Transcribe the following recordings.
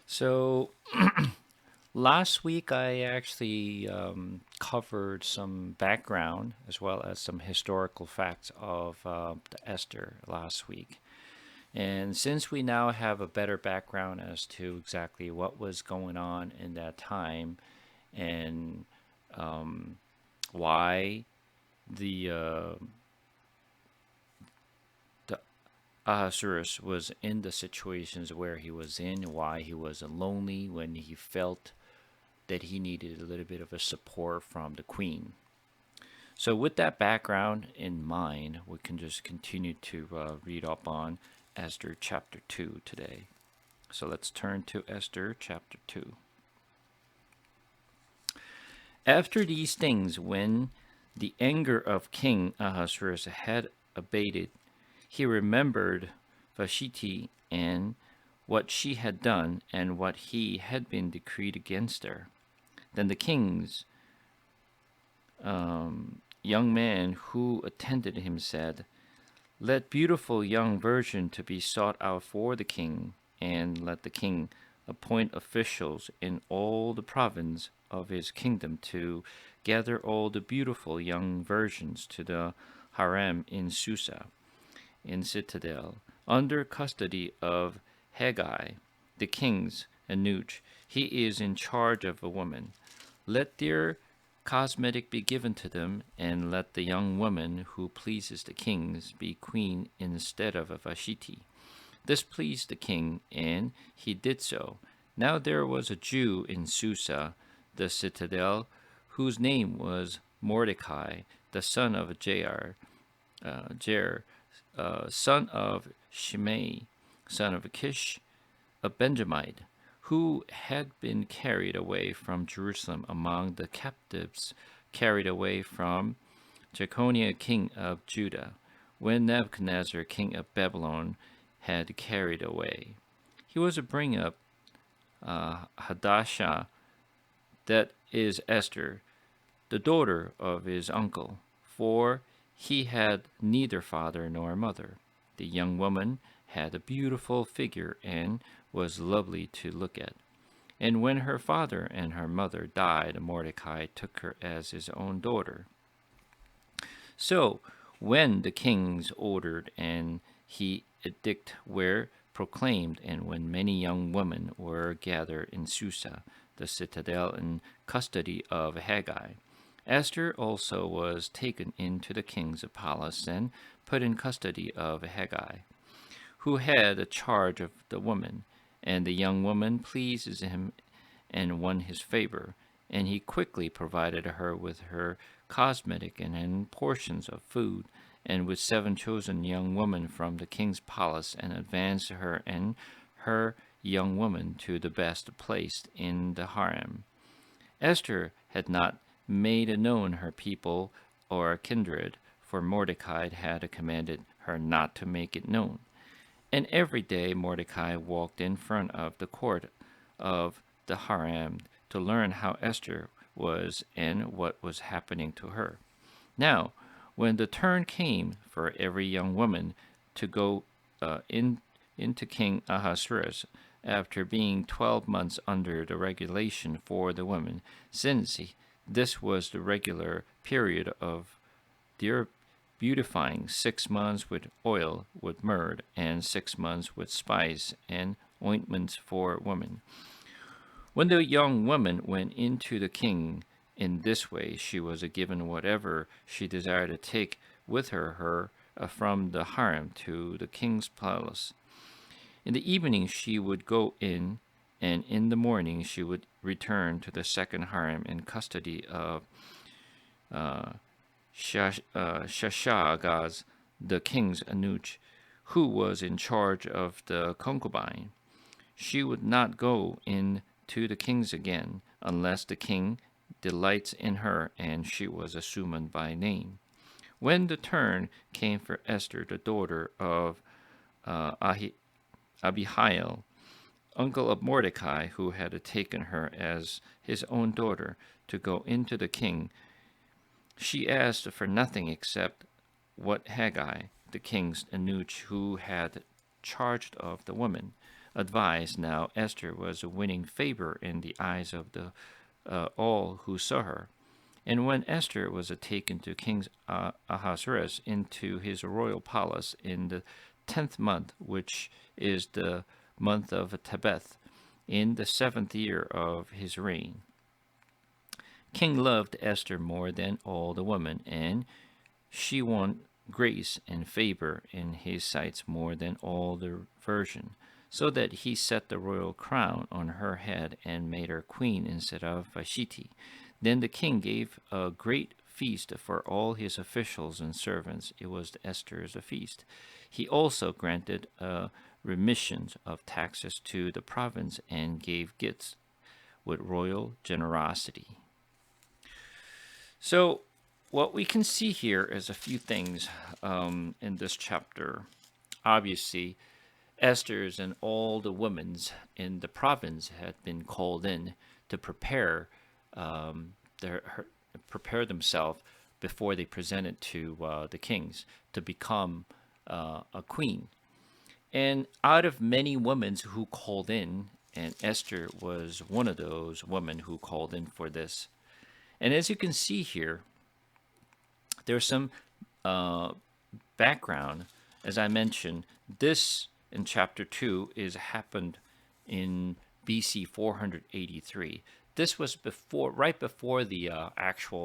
So last week I actually covered some background as well as some historical facts of the Esther last week. And since we now have a better background as to exactly what was going on in that time and why the uh, the Ahasuerus was in the situations where he was in, why he was lonely when he felt that he needed a little bit of a support from the queen. So, with that background in mind, we can just continue to read up on Esther chapter 2 today. So, let's turn to Esther chapter 2. After these things, when the anger of King Ahasuerus had abated, he remembered Vashti and what she had done and what he had been decreed against her. Then the king's young man who attended him said, "Let beautiful young virgin to be sought out for the king, and let the king appoint officials in all the province of his kingdom to gather all the beautiful young virgins to the harem in Susa, in citadel, under custody of Haggai, the king's eunuch. He is in charge of a woman. Let their cosmetic be given to them, and let the young woman who pleases the kings be queen instead of Vashti." This pleased the king, and he did so. Now there was a Jew in Susa, the citadel, whose name was Mordecai, the son of son of Shimei, son of Kish, a Benjamite, who had been carried away from Jerusalem among the captives carried away from Jeconiah king of Judah, when Nebuchadnezzar king of Babylon had carried away. He was a bring up Hadassah, that is Esther, the daughter of his uncle, for he had neither father nor mother. The young woman had a beautiful figure and was lovely to look at. And when her father and her mother died, Mordecai took her as his own daughter. So when the kings ordered and he edict were proclaimed, and when many young women were gathered in Susa, the citadel, in custody of Haggai, Esther also was taken into the king's palace and put in custody of Haggai, who had a charge of the woman. And the young woman pleased him and won his favor, and he quickly provided her with her cosmetic and portions of food, and with 7 chosen young women from the king's palace, and advanced her and her young woman to the best placed in the harem. Esther had not made known her people or kindred, for Mordecai had commanded her not to make it known. And every day Mordecai walked in front of the court of the harem to learn how Esther was and what was happening to her. Now, when the turn came for every young woman to go into King Ahasuerus, after being 12 months under the regulation for the women, since this was the regular period of their beautifying, 6 months with oil, with myrrh, and 6 months with spice and ointments for women. When the young woman went into the king in this way, she was given whatever she desired to take with her from the harem to the king's palace. In the evening she would go in, and in the morning she would return to the second harem in custody of uh, Shashagaz, the king's eunuch, who was in charge of the concubine. She would not go in to the king's again, unless the king delights in her, and she was assumed by name. When the turn came for Esther, the daughter of Abihail, uncle of Mordecai, who had taken her as his own daughter, to go into the king, she asked for nothing except what Haggai, the king's eunuch who had charge of the woman, advice, now Esther was winning favor in the eyes of the all who saw her. And when Esther was taken to King Ahasuerus into his royal palace in the 10th month, which is the month of Tebeth, in the 7th year of his reign, King loved Esther more than all the women, and she won grace and favor in his sight more than all the virgin, so that he set the royal crown on her head and made her queen instead of Vashti. Then the king gave a great feast for all his officials and servants. It was Esther's feast. He also granted a remission of taxes to the province and gave gifts with royal generosity. So, what we can see here is a few things in this chapter. Obviously, Esther's and all the women's in the province had been called in to um, prepare themselves before they presented to the kings to become a queen. And out of many women who called in, and Esther was one of those women who called in for this. And as you can see here, there's some uh, background. As I mentioned, this in chapter 2 is happened in BC 483. This was right before the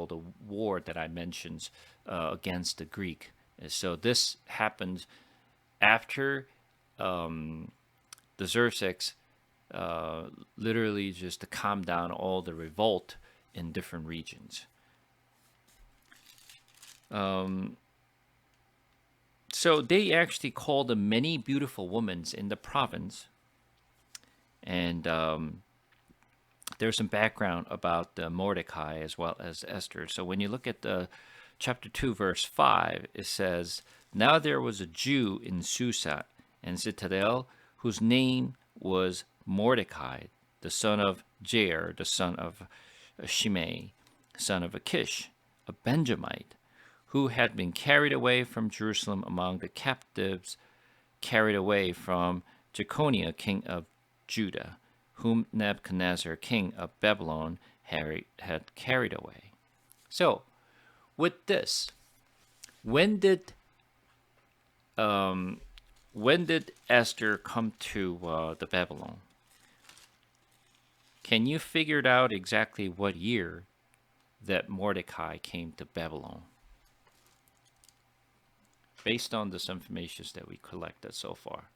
the war that I mentioned against the Greek. So this happened after the Xerxes literally just to calm down all the revolt in different regions. So they actually called many beautiful women in the province, and there's some background about Mordecai as well as Esther. So when you look at the chapter 2, verse 5, it says, "Now there was a Jew in Susa and Citadel whose name was Mordecai, the son of Jair, the son of Shimei, son of Achish, a Benjamite, who had been carried away from Jerusalem among the captives carried away from Jeconiah, king of Judah, whom Nebuchadnezzar, king of Babylon, had carried away." So, with this, when did Esther come to the Babylon? Can you figure it out exactly what year that Mordecai came to Babylon? Based on this information that we collected so far.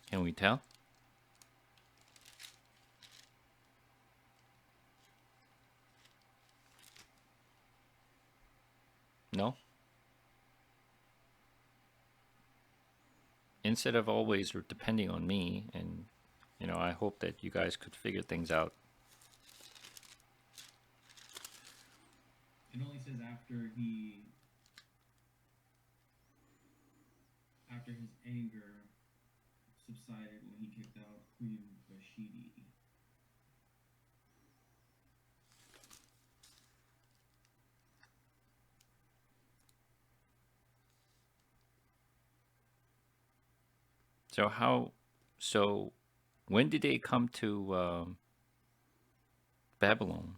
Can we tell? No? Instead of always depending on me, and I hope that you guys could figure things out. It only says after his anger subsided when he kicked out Queen Vashti. So when did they come to Babylon?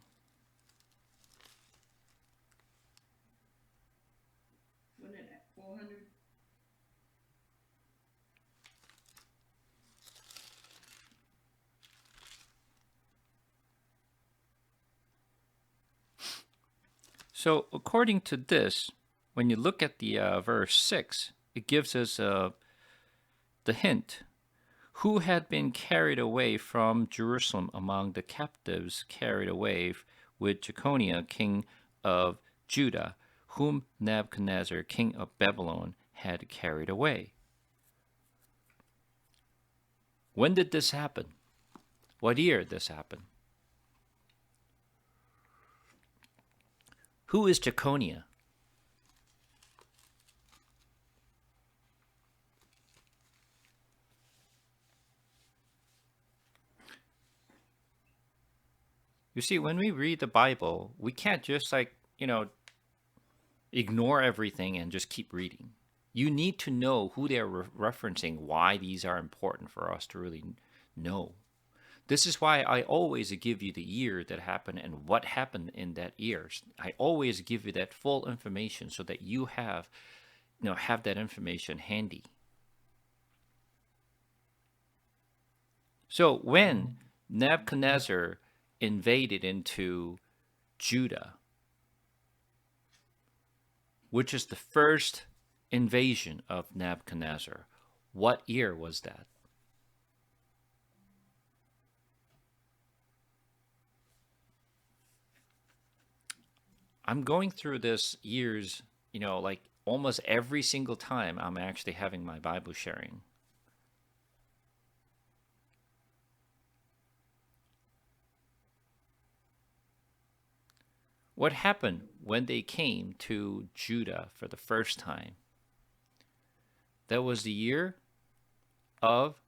Wasn't it at 400? So according to this, when you look at the verse 6, it gives us the hint. Who had been carried away from Jerusalem among the captives carried away with Jeconiah, king of Judah, whom Nebuchadnezzar, king of Babylon, had carried away. When did this happen? What year did this happen? Who is Jeconiah? You see, when we read the Bible, we can't just ignore everything and just keep reading. You need to know who they're referencing, why these are important for us to really know. This is why I always give you the year that happened and what happened in that year. I always give you that full information so that you have that information handy. So when Nebuchadnezzar invaded into Judah, which is the first invasion of Nebuchadnezzar, what year was that? I'm going through this years, like almost every single time I'm actually having my Bible sharing. What happened when they came to Judah for the first time? That was the year of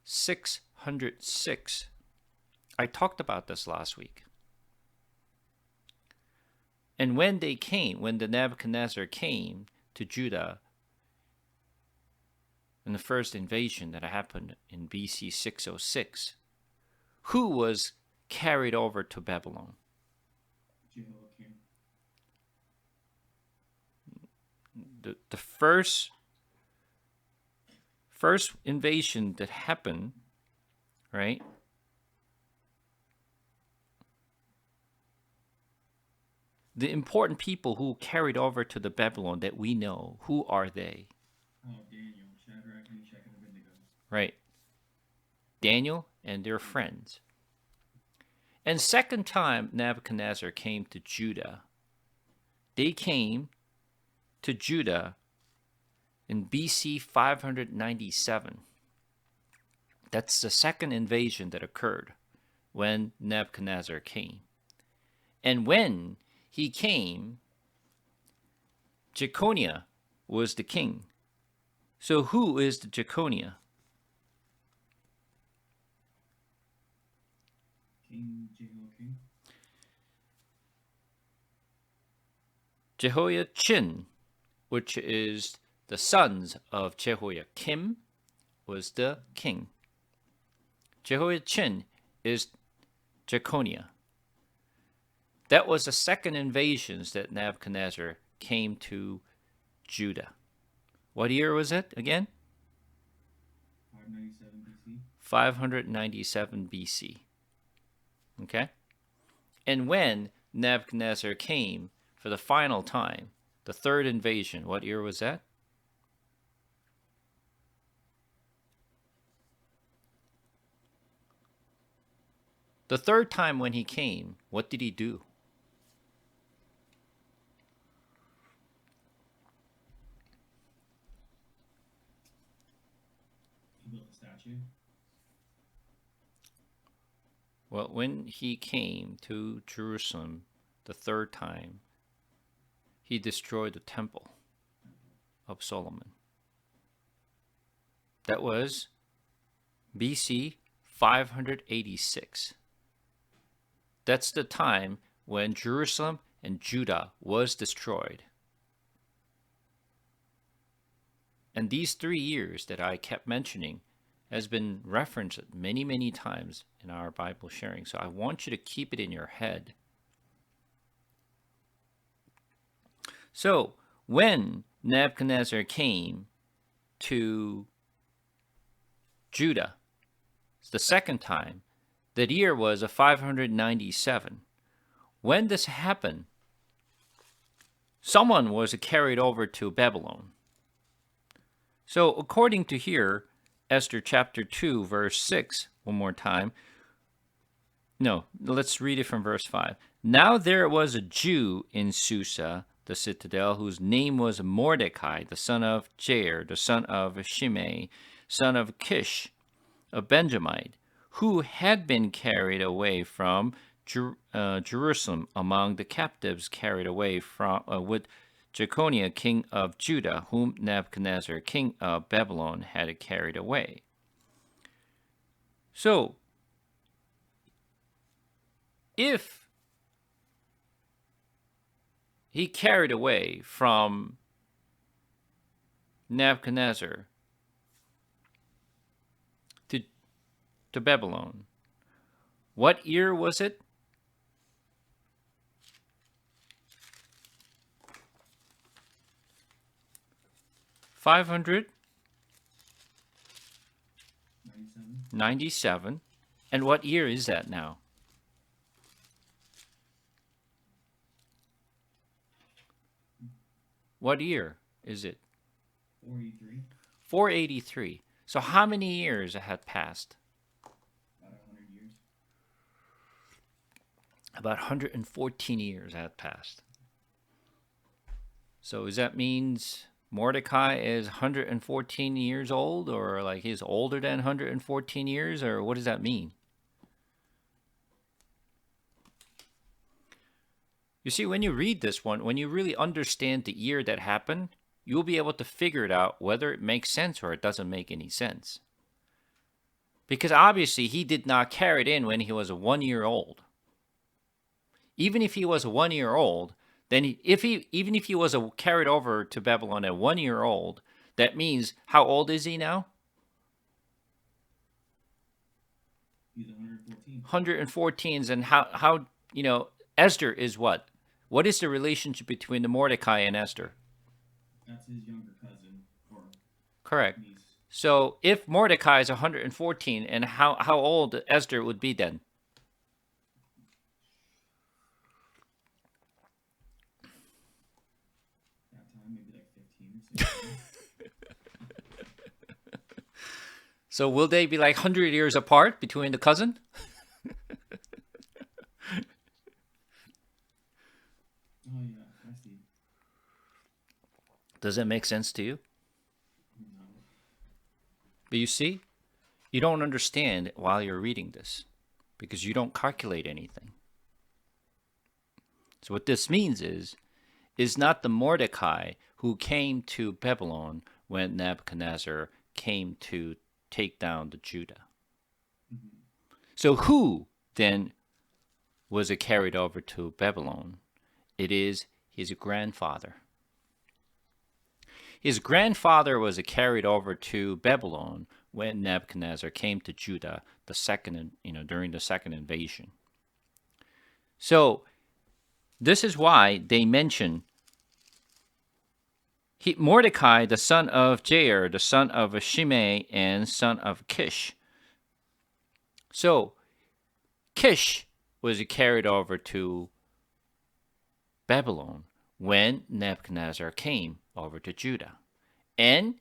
606. I talked about this last week. And when the Nebuchadnezzar came to Judah in the first invasion that happened in BC 606, who was carried over to Babylon? Jehoiakim. The first invasion that happened, right? The important people who carried over to the Babylon that we know, who are they? Oh, Daniel, Shadrach, Meshach, and Abednego. Right. Daniel and their friends. And second time Nebuchadnezzar came to Judah, they came to Judah in BC 597. That's the second invasion that occurred when Nebuchadnezzar came. And when he came, Jeconiah was the king. So who is the Jeconiah? King Jehoiakim. Jehoiachin, which is the sons of Jehoiakim, was the king. Jehoiachin is Jeconiah. That was the second invasions that Nebuchadnezzar came to Judah. What year was it again? 597 BC. 597 BC. Okay? And when Nebuchadnezzar came for the final time, the third invasion, what year was that? The third time when he came, what did he do? He built a statue. Well, when he came to Jerusalem the third time, he destroyed the temple of Solomon. That was BC 586. That's the time when Jerusalem and Judah was destroyed. And these 3 years that I kept mentioning has been referenced many, many times in our Bible sharing. So I want you to keep it in your head. So when Nebuchadnezzar came to Judah, it's the second time, that year was a 597. When this happened, someone was carried over to Babylon. So according to here, Esther chapter 2, verse 6, one more time. No, let's read it from verse 5. Now there was a Jew in Susa, the citadel, whose name was Mordecai, the son of Jair, the son of Shimei, son of Kish, a Benjamite, who had been carried away from Jerusalem among the captives carried away from with Jeconiah, king of Judah, whom Nebuchadnezzar, king of Babylon, had carried away. So, if he carried away from Nebuchadnezzar to, to Babylon. What year was it? 97. 597. And what year is that now? What year is it? 483. 483. So how many years had passed? About 100 years. About 114 years had passed. So does that means Mordecai is 114 years old, or like he's older than 114 years, or what does that mean? You see, when you read this one, when you really understand the year that happened, you'll be able to figure it out whether it makes sense or it doesn't make any sense. Because obviously he did not carry it in when he was 1 year old. Even if he was 1 year old, then even if he was carried over to Babylon at 1 year old, that means how old is he now? He's 114. 114s, and how Esther is what? What is the relationship between the Mordecai and Esther? That's his younger cousin or Correct. niece. So if Mordecai is 114, and how old Esther would be then? That time, maybe like 15 or 16. So will they be like 100 years apart between the cousin? Oh yeah, I see. Does that make sense to you? No. But you see, you don't understand while you're reading this because you don't calculate anything. So what this means is not the Mordecai who came to Babylon when Nebuchadnezzar came to take down the Judah. Mm-hmm. So who then was carried over to Babylon? It is his grandfather. His grandfather was carried over to Babylon when Nebuchadnezzar came to Judah during the second invasion. So this is why they mention Mordecai, the son of Jair, the son of Shimei, and son of Kish. So Kish was carried over to Babylon when Nebuchadnezzar came over to Judah. And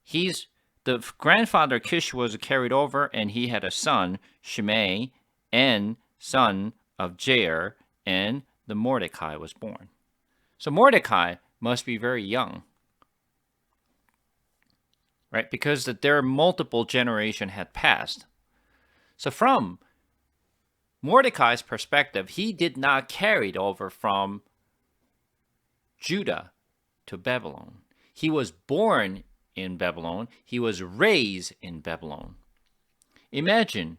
the grandfather Kish was carried over, and he had a son, Shimei, and son of Jair, and the Mordecai was born. So Mordecai must be very young, right? Because their multiple generation had passed. So from Mordecai's perspective, he did not carry it over from Judah to Babylon. He was born in Babylon. He was raised in Babylon. Imagine,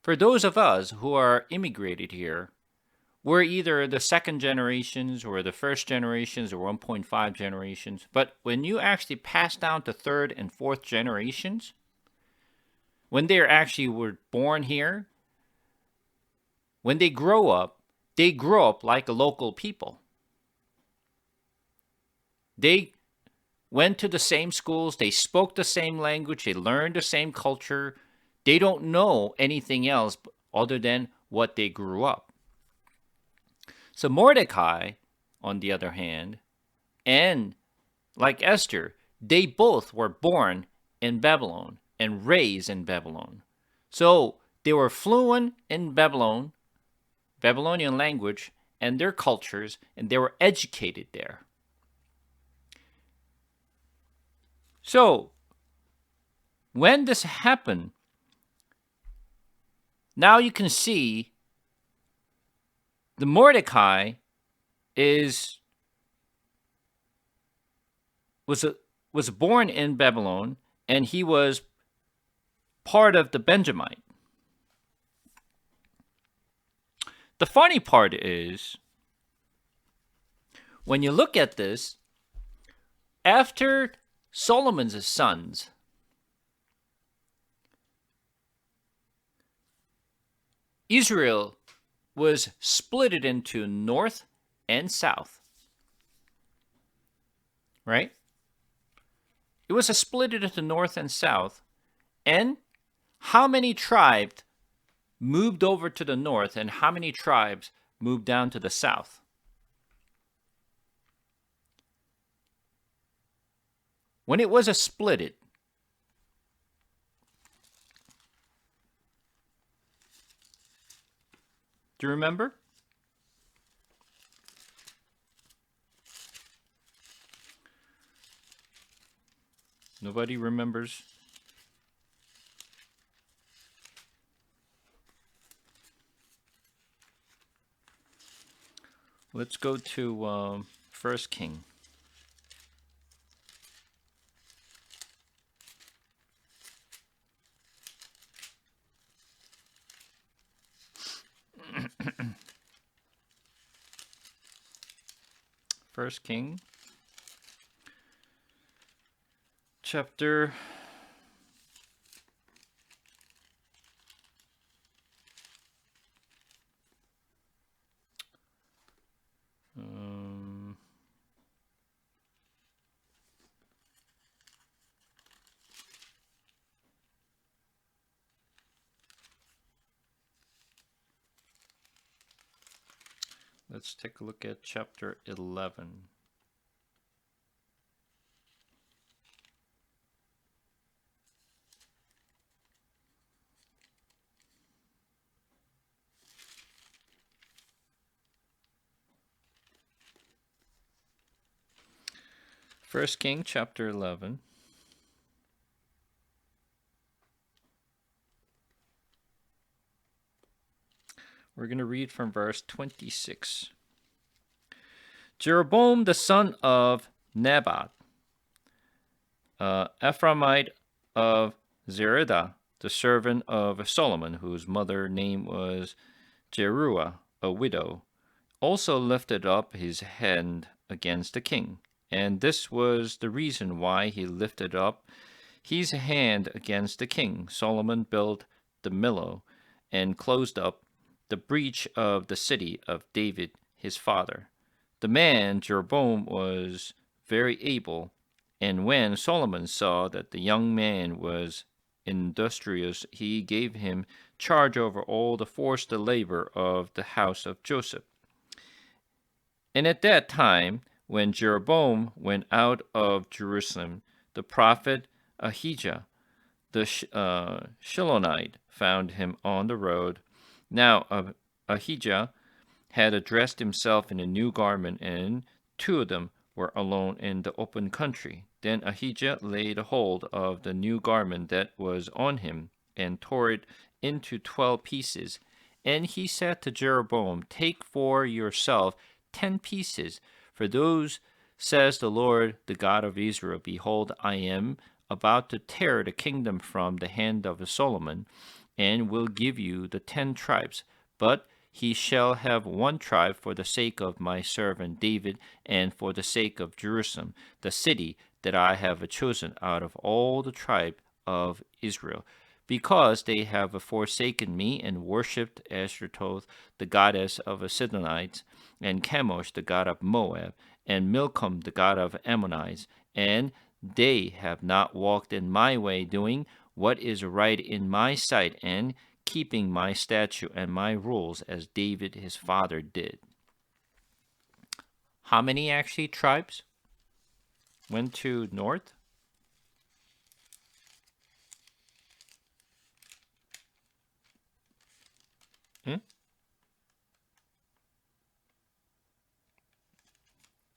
for those of us who are immigrated here, we're either the second generations or the first generations or 1.5 generations. But when you actually pass down to third and fourth generations, when they actually were born here, when they grow up like a local people. They went to the same schools, they spoke the same language, they learned the same culture. They don't know anything else other than what they grew up. So Mordecai, on the other hand, and like Esther, they both were born in Babylon and raised in Babylon. So they were fluent in Babylonian language and their cultures, and they were educated there. So, when this happened, now you can see the Mordecai was born in Babylon, and he was part of the Benjamite. The funny part is, when you look at this, after Solomon's sons, Israel was splitted into north and south, right? It was split into north and south. And how many tribes moved over to the north and how many tribes moved down to the south? When it was splitted, do you remember? Nobody remembers. Let's go to First King. First King, chapter let's take a look at chapter 11. First King, chapter 11. We're going to read from verse 26. Jeroboam, the son of Nebat, Ephraimite of Zerida, the servant of Solomon, whose mother name was Jeruah, a widow, also lifted up his hand against the king. And this was the reason why he lifted up his hand against the king. Solomon built the Millo and closed up the breach of the city of David his father. The man Jeroboam was very able, and when Solomon saw that the young man was industrious, he gave him charge over all the forced labor of the house of Joseph. And at that time, when Jeroboam went out of Jerusalem, the prophet Ahijah, the Shilonite, found him on the road. Now Ahijah had dressed himself in a new garment, and two of them were alone in the open country. Then Ahijah laid hold of the new garment that was on him, and tore it into 12 pieces. And he said to Jeroboam, "Take for yourself 10 pieces, for those says the Lord, the God of Israel, behold, I am about to tear the kingdom from the hand of Solomon, and will give you the 10 tribes. But he shall have one tribe for the sake of my servant David, and for the sake of Jerusalem, the city that I have chosen out of all the tribe of Israel, because they have forsaken me and worshipped Ashtaroth, the goddess of the Sidonites, and Chemosh, the god of Moab, and Milcom, the god of Ammonites, and they have not walked in my way, doing what is right in my sight, and keeping my statute and my rules as David his father did." How many actually tribes went to north? Hmm?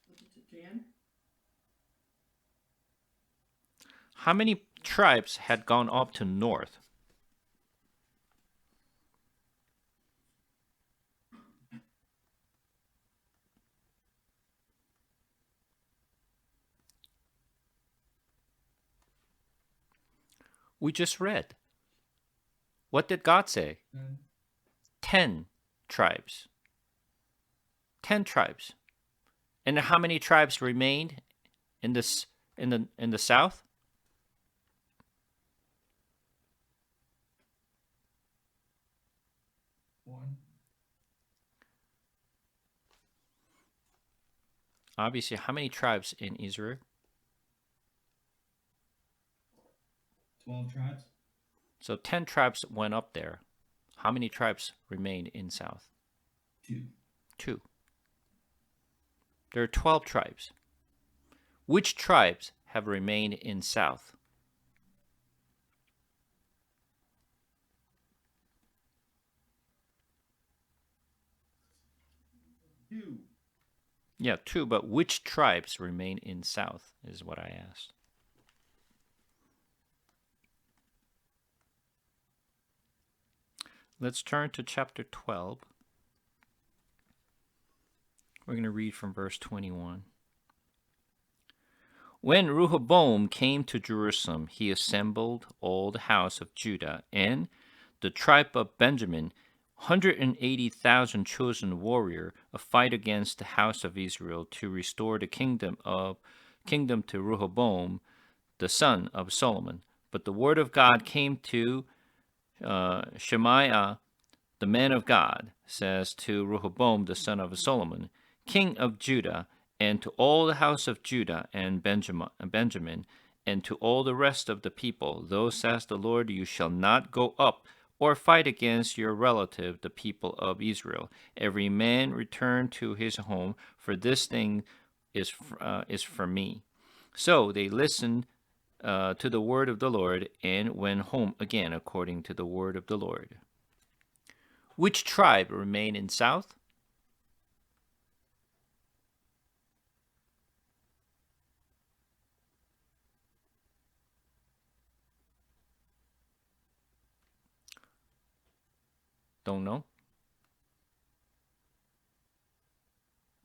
Was it to 10? How many tribes had gone up to north? We just read. What did God say? 10 tribes. 10 tribes. And how many tribes remained in in the south? One. Obviously, how many tribes in Israel? 12 tribes. So 10 tribes went up there. How many tribes remained in south? 2. 2. There are 12 tribes. Which tribes have remained in south? 2. Yeah, 2, but which tribes remain in south is what I asked. Let's turn to chapter 12. We're going to read from verse 21. When Rehoboam came to Jerusalem, he assembled all the house of Judah and the tribe of Benjamin, 180,000 chosen warrior, a fight against the house of Israel to restore the kingdom to Rehoboam, the son of Solomon. But the word of God came to Shemaiah, the man of God, says to Rehoboam, the son of Solomon, king of Judah, and to all the house of Judah and Benjamin, and to all the rest of the people, thus says the Lord, you shall not go up or fight against your relative, the people of Israel. Every man return to his home, for this thing is for me. So they listened to the word of the Lord and went home again according to the word of the Lord. Which tribe remained in south? Don't know.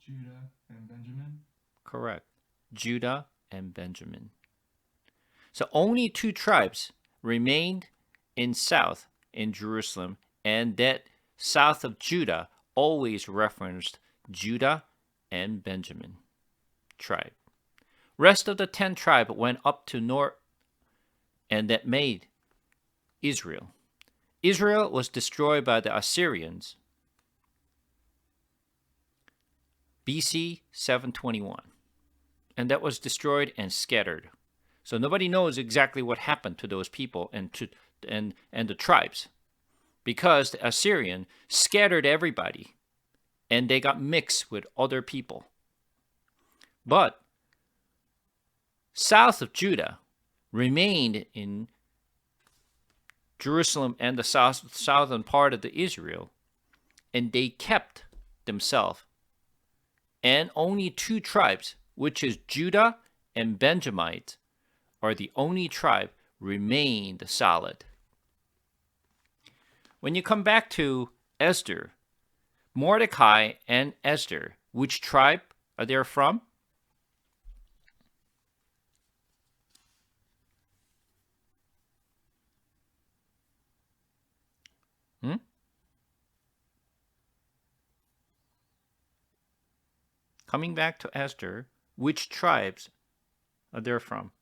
Judah and Benjamin. Correct. Judah and Benjamin. So only 2 tribes remained in south in Jerusalem, and that south of Judah always referenced Judah and Benjamin tribe. Rest of the 10 tribe went up to north, and that made Israel. Israel was destroyed by the Assyrians BC 721, and that was destroyed and scattered. So nobody knows exactly what happened to those people and the tribes, because the Assyrian scattered everybody and they got mixed with other people. But south of Judah remained in Jerusalem and the southern part of the Israel, and they kept themselves. And only 2 tribes, which is Judah and Benjamite, are the only tribe remained solid. When you come back to Esther, Mordecai and Esther, which tribe are they from? Hmm? Coming back to Esther, which tribes are they from?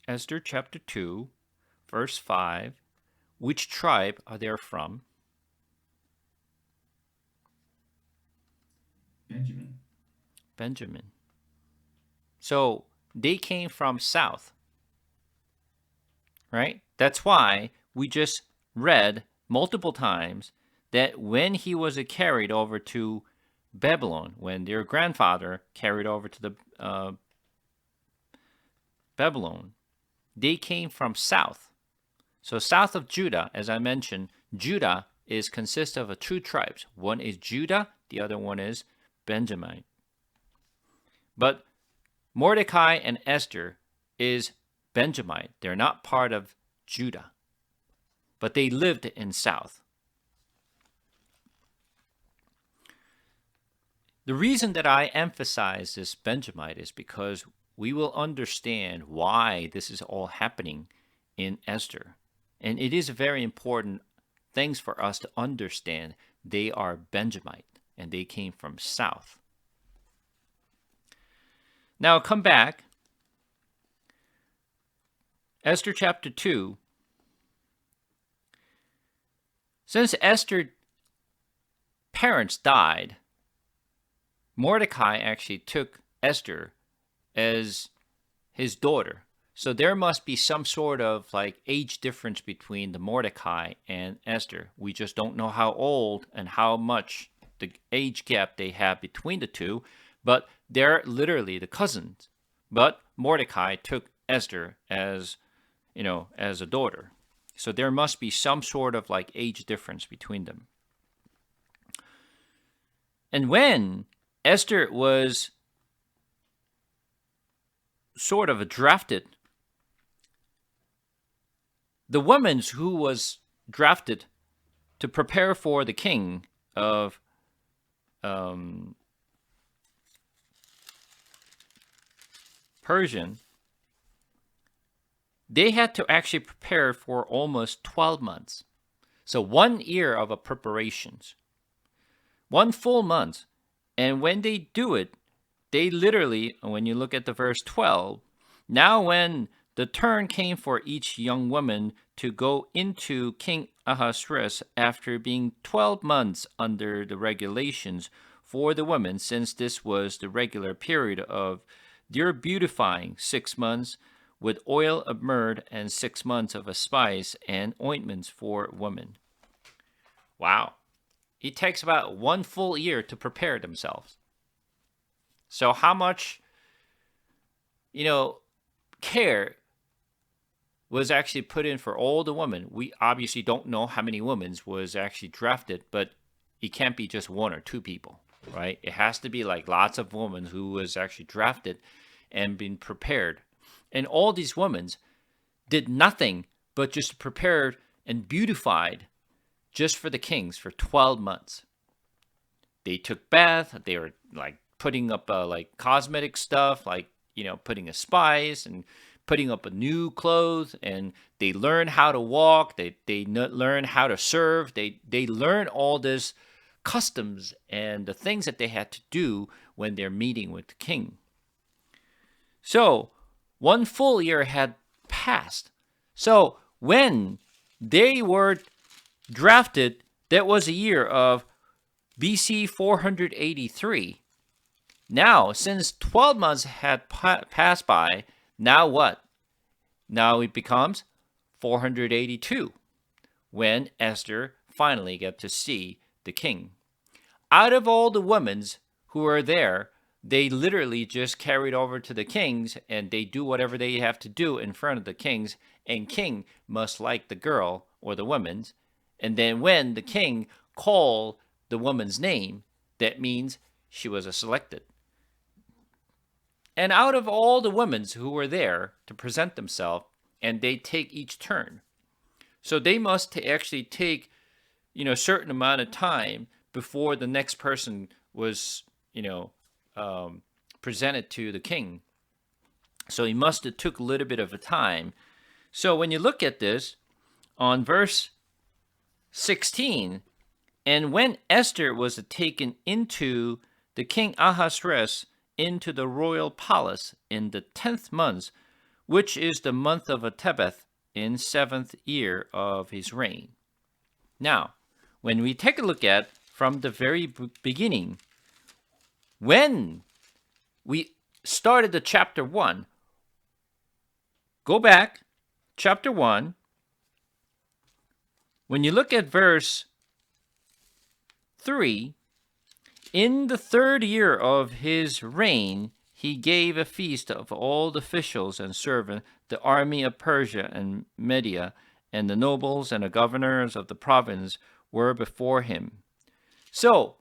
Esther chapter 2, verse 5. Which tribe are they from? Benjamin. Benjamin. So they came from south, right? That's why we just read multiple times that when he was carried over to Babylon, when their grandfather carried over to the Babylon, they came from south. So south of Judah, as I mentioned, Judah consists of 2 tribes. One is Judah, the other one is Benjamin. But Mordecai and Esther is Benjamite. They're not part of Judah, but they lived in south. The reason that I emphasize this Benjamite is because we will understand why this is all happening in Esther. And it is very important things for us to understand. They are Benjamite, and they came from south. Now come back. Esther chapter 2. Since Esther's parents died, Mordecai actually took Esther as his daughter. So there must be some sort of like age difference between the Mordecai and Esther. We just don't know how old and how much the age gap they have between the two, but they're literally the cousins. But Mordecai took Esther as, as a daughter. So there must be some sort of like age difference between them. And when Esther was sort of drafted, the woman who was drafted to prepare for the king of Persian, they had to actually prepare for almost 12 months. So 1 year of a preparations, 1 full month. And when they do it, they literally, when you look at the verse 12, now when the turn came for each young woman to go into King Ahasuerus after being 12 months under the regulations for the women, since this was the regular period of their beautifying, 6 months with oil of myrrh and 6 months of a spice and ointments for women. Wow. It takes about 1 full year to prepare themselves. So how much, care was actually put in for all the women? We obviously don't know how many women was actually drafted, but it can't be just 1 or 2 people, right? It has to be like lots of women who was actually drafted and been prepared. And all these women did nothing but just prepared and beautified just for the kings for 12 months. They took bath. They were like putting up like cosmetic stuff, like, putting a spice and putting up a new clothes, and they learn how to walk. They learn how to serve. They learn all this customs and the things that they had to do when they're meeting with the king. So 1 full year had passed. So when they were drafted, that was a year of BC 483. Now, since 12 months had passed by, now what? Now it becomes 482 when Esther finally got to see the king. Out of all the women who are there, they literally just carried over to the kings, and they do whatever they have to do in front of the kings, and king must like the girl or the woman's. And then when the king called the woman's name, that means she was a selected. And out of all the women who were there to present themselves, and they take each turn. So they must actually take, a certain amount of time before the next person was, presented to the king. So he must have took a little bit of a time. So when you look at this, on verse 16, and when Esther was taken into the king Ahasuerus into the royal palace in the 10th month, which is the month of Tebeth, in 7th year of his reign. Now, when we take a look at from the very beginning, when we started the chapter 1, go back, chapter 1, when you look at verse 3, in the 3rd year of his reign, he gave a feast of all the officials and servants, the army of Persia and Media, and the nobles and the governors of the province were before him. So,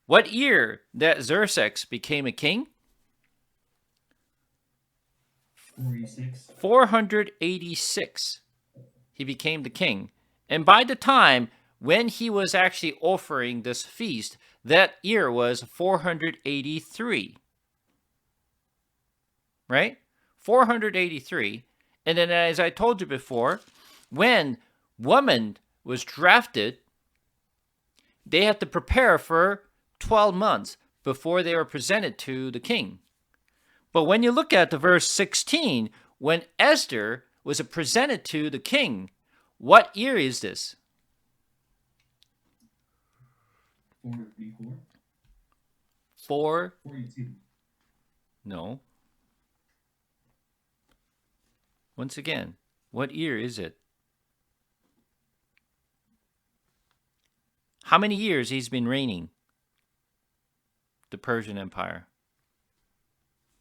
what year that Xerxes became a king? 486. He became the king. And by the time when he was actually offering this feast, that year was 483. Right? 483. And then, as I told you before, when woman was drafted, they had to prepare for 12 months before they were presented to the king. But when you look at the verse 16, when Esther was presented to the king, what year is this? 44? 4? 42. No. Once again, what year is it? How many years he's been reigning? The Persian Empire.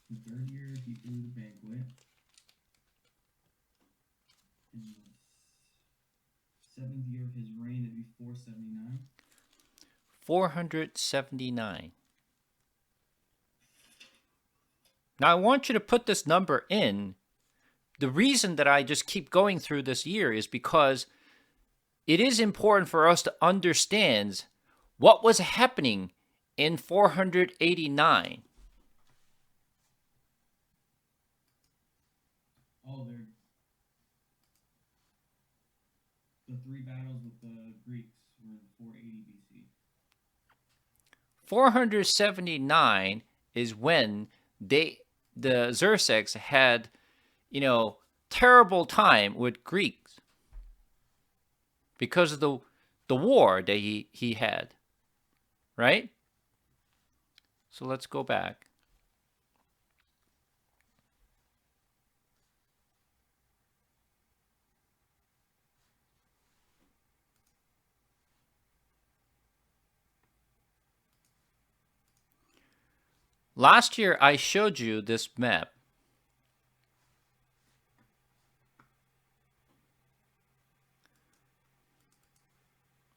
The third year he threw the banquet. In the seventh year of his reign, it'd be 479. 479. Now I want you to put this number in. The reason that I just keep going through this year is because it is important for us to understand what was happening in 489. Oh, they're the three battles with the Greeks were in 480 BC. 479 is when the Xerxes had, terrible time with Greeks because of the war that he had, right? So let's go back. Last year, I showed you this map.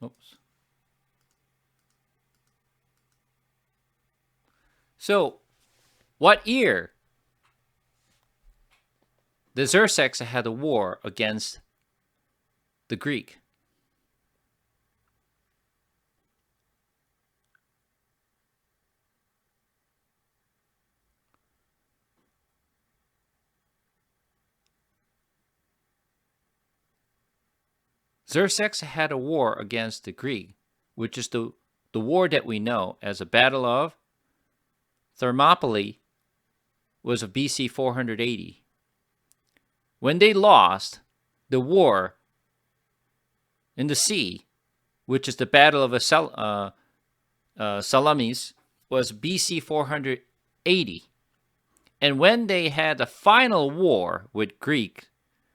Oops. So, what year the Xerxes had a war against the Greek? Xerxes had a war against the Greek, which is the war that we know as the Battle of Thermopylae, was of BC 480. When they lost the war in the sea, which is the Battle of Salamis, was BC 480. And when they had the final war with Greek,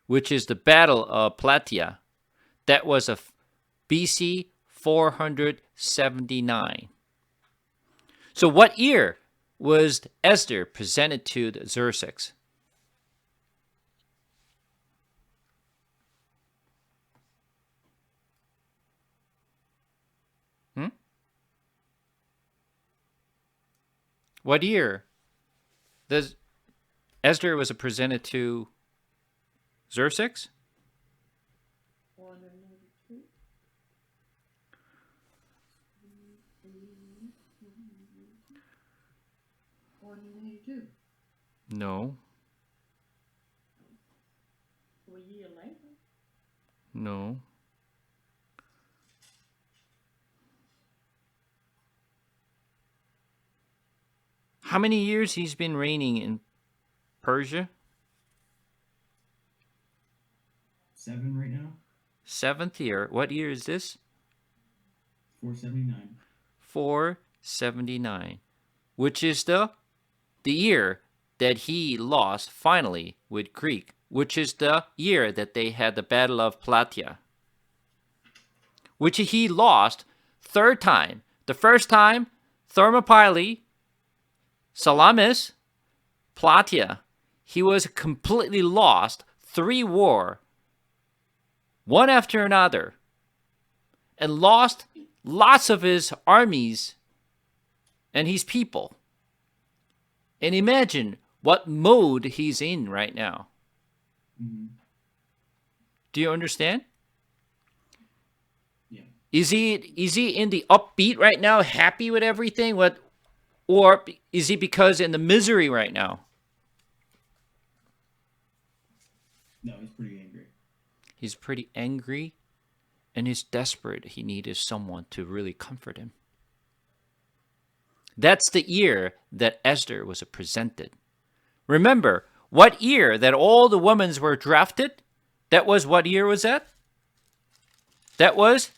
which is the Battle of Plataea, that was of BC 479. So what year was Esther presented to the Xerxes? What year does Esther was presented to Xerxes? 492. No. A year later. No. How many years he's been reigning in Persia? 7 right now. 7th year. What year is this? 479. 479, which is the year that he lost finally with Greek, which is the year that they had the Battle of Plataea, which he lost third time. The first time, Thermopylae, Salamis, Plataea. He was completely lost. 3 war, one after another, and lost lots of his armies and his people. And imagine what mode he's in right now. Mm-hmm. Do you understand? Yeah. Is he in the upbeat right now, happy with everything? Or is he because in the misery right now? He's pretty angry and he's desperate. He needed someone to really comfort him. That's the year that Esther was presented. Remember, what year that all the women were drafted? That was what year was that? That was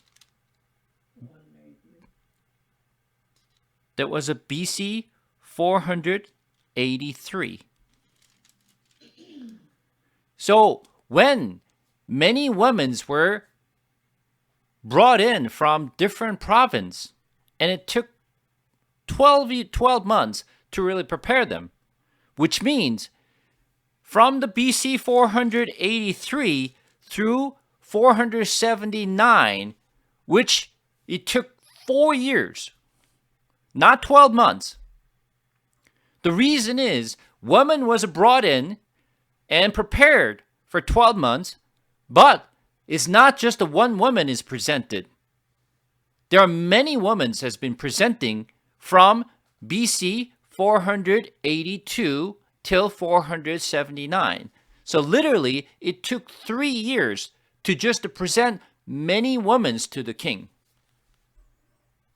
a BC 483. So when many women were brought in from different provinces, and it took 12 months to really prepare them, which means from the BC 483 through 479, which it took 4 years, not 12 months. The reason is woman was brought in and prepared for 12 months, but it's not just the one woman is presented. There are many women has been presenting from BC 482 till 479. So literally, it took 3 years to just present many women to the king.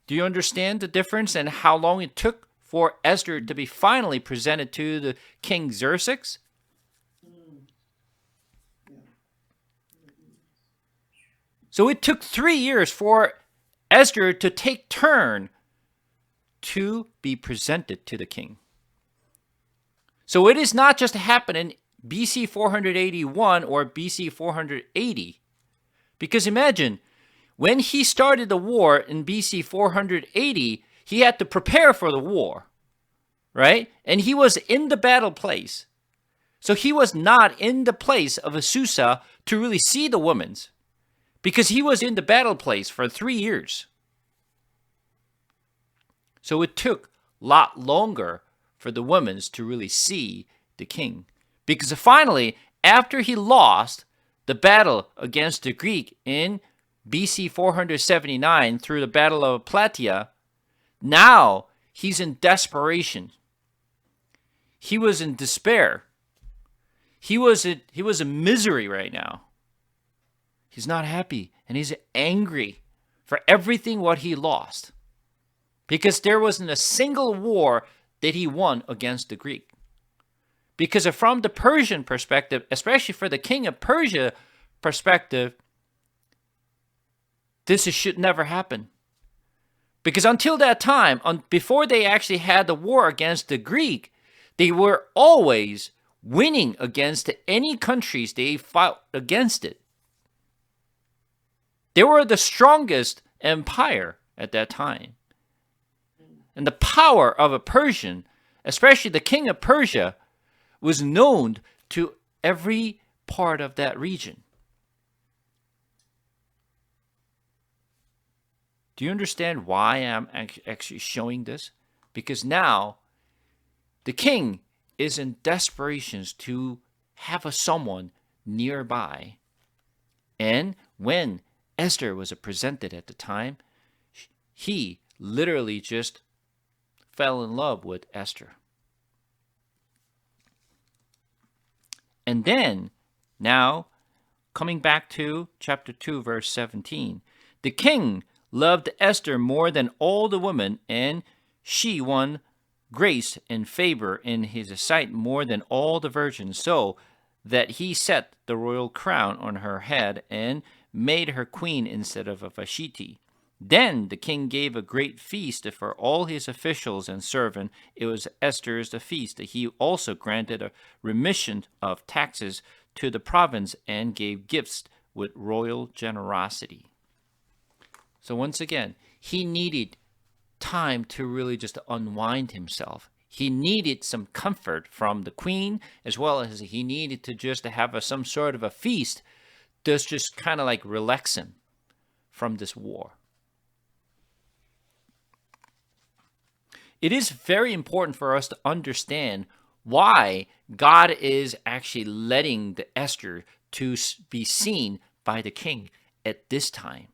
Do you understand the difference and how long it took for Esther to be finally presented to the king Xerxes? So it took 3 years for Esther to take turn to be presented to the king. So it is not just happening BC 481 or BC 480. Because imagine, when he started the war in BC 480, he had to prepare for the war, right? And he was in the battle place. So he was not in the place of Susa to really see the women, because he was in the battle place for 3 years. So it took a lot longer for the women to really see the king. Because finally, after he lost the battle against the Greek in BC 479 through the Battle of Plataea, now he's in desperation. He was in despair. He was in misery right now. He's not happy and he's angry for everything what he lost. Because there wasn't a single war that he won against the Greek. Because from the Persian perspective, especially for the king of Persia perspective, this should never happen. Because until that time, before they actually had the war against the Greek, they were always winning against any countries they fought against it. They were the strongest empire at that time. And the power of a Persian, especially the king of Persia, was known to every part of that region. Do you understand why I'm actually showing this? Because now the king is in desperation to have someone nearby. And when Esther was presented at the time, he literally just fell in love with Esther. And then, now, coming back to chapter 2, verse 17, the king loved Esther more than all the women, and she won grace and favor in his sight more than all the virgins, so that he set the royal crown on her head and made her queen instead of Vashti. Then the king gave a great feast for all his officials and servants. It was Esther's the feast. He also granted a remission of taxes to the province and gave gifts with royal generosity. So once again, he needed time to really just unwind himself. He needed some comfort from the queen, as well as he needed to just have some sort of a feast to just kind of like relax him from this war. It is very important for us to understand why God is actually letting the Esther to be seen by the king at this time.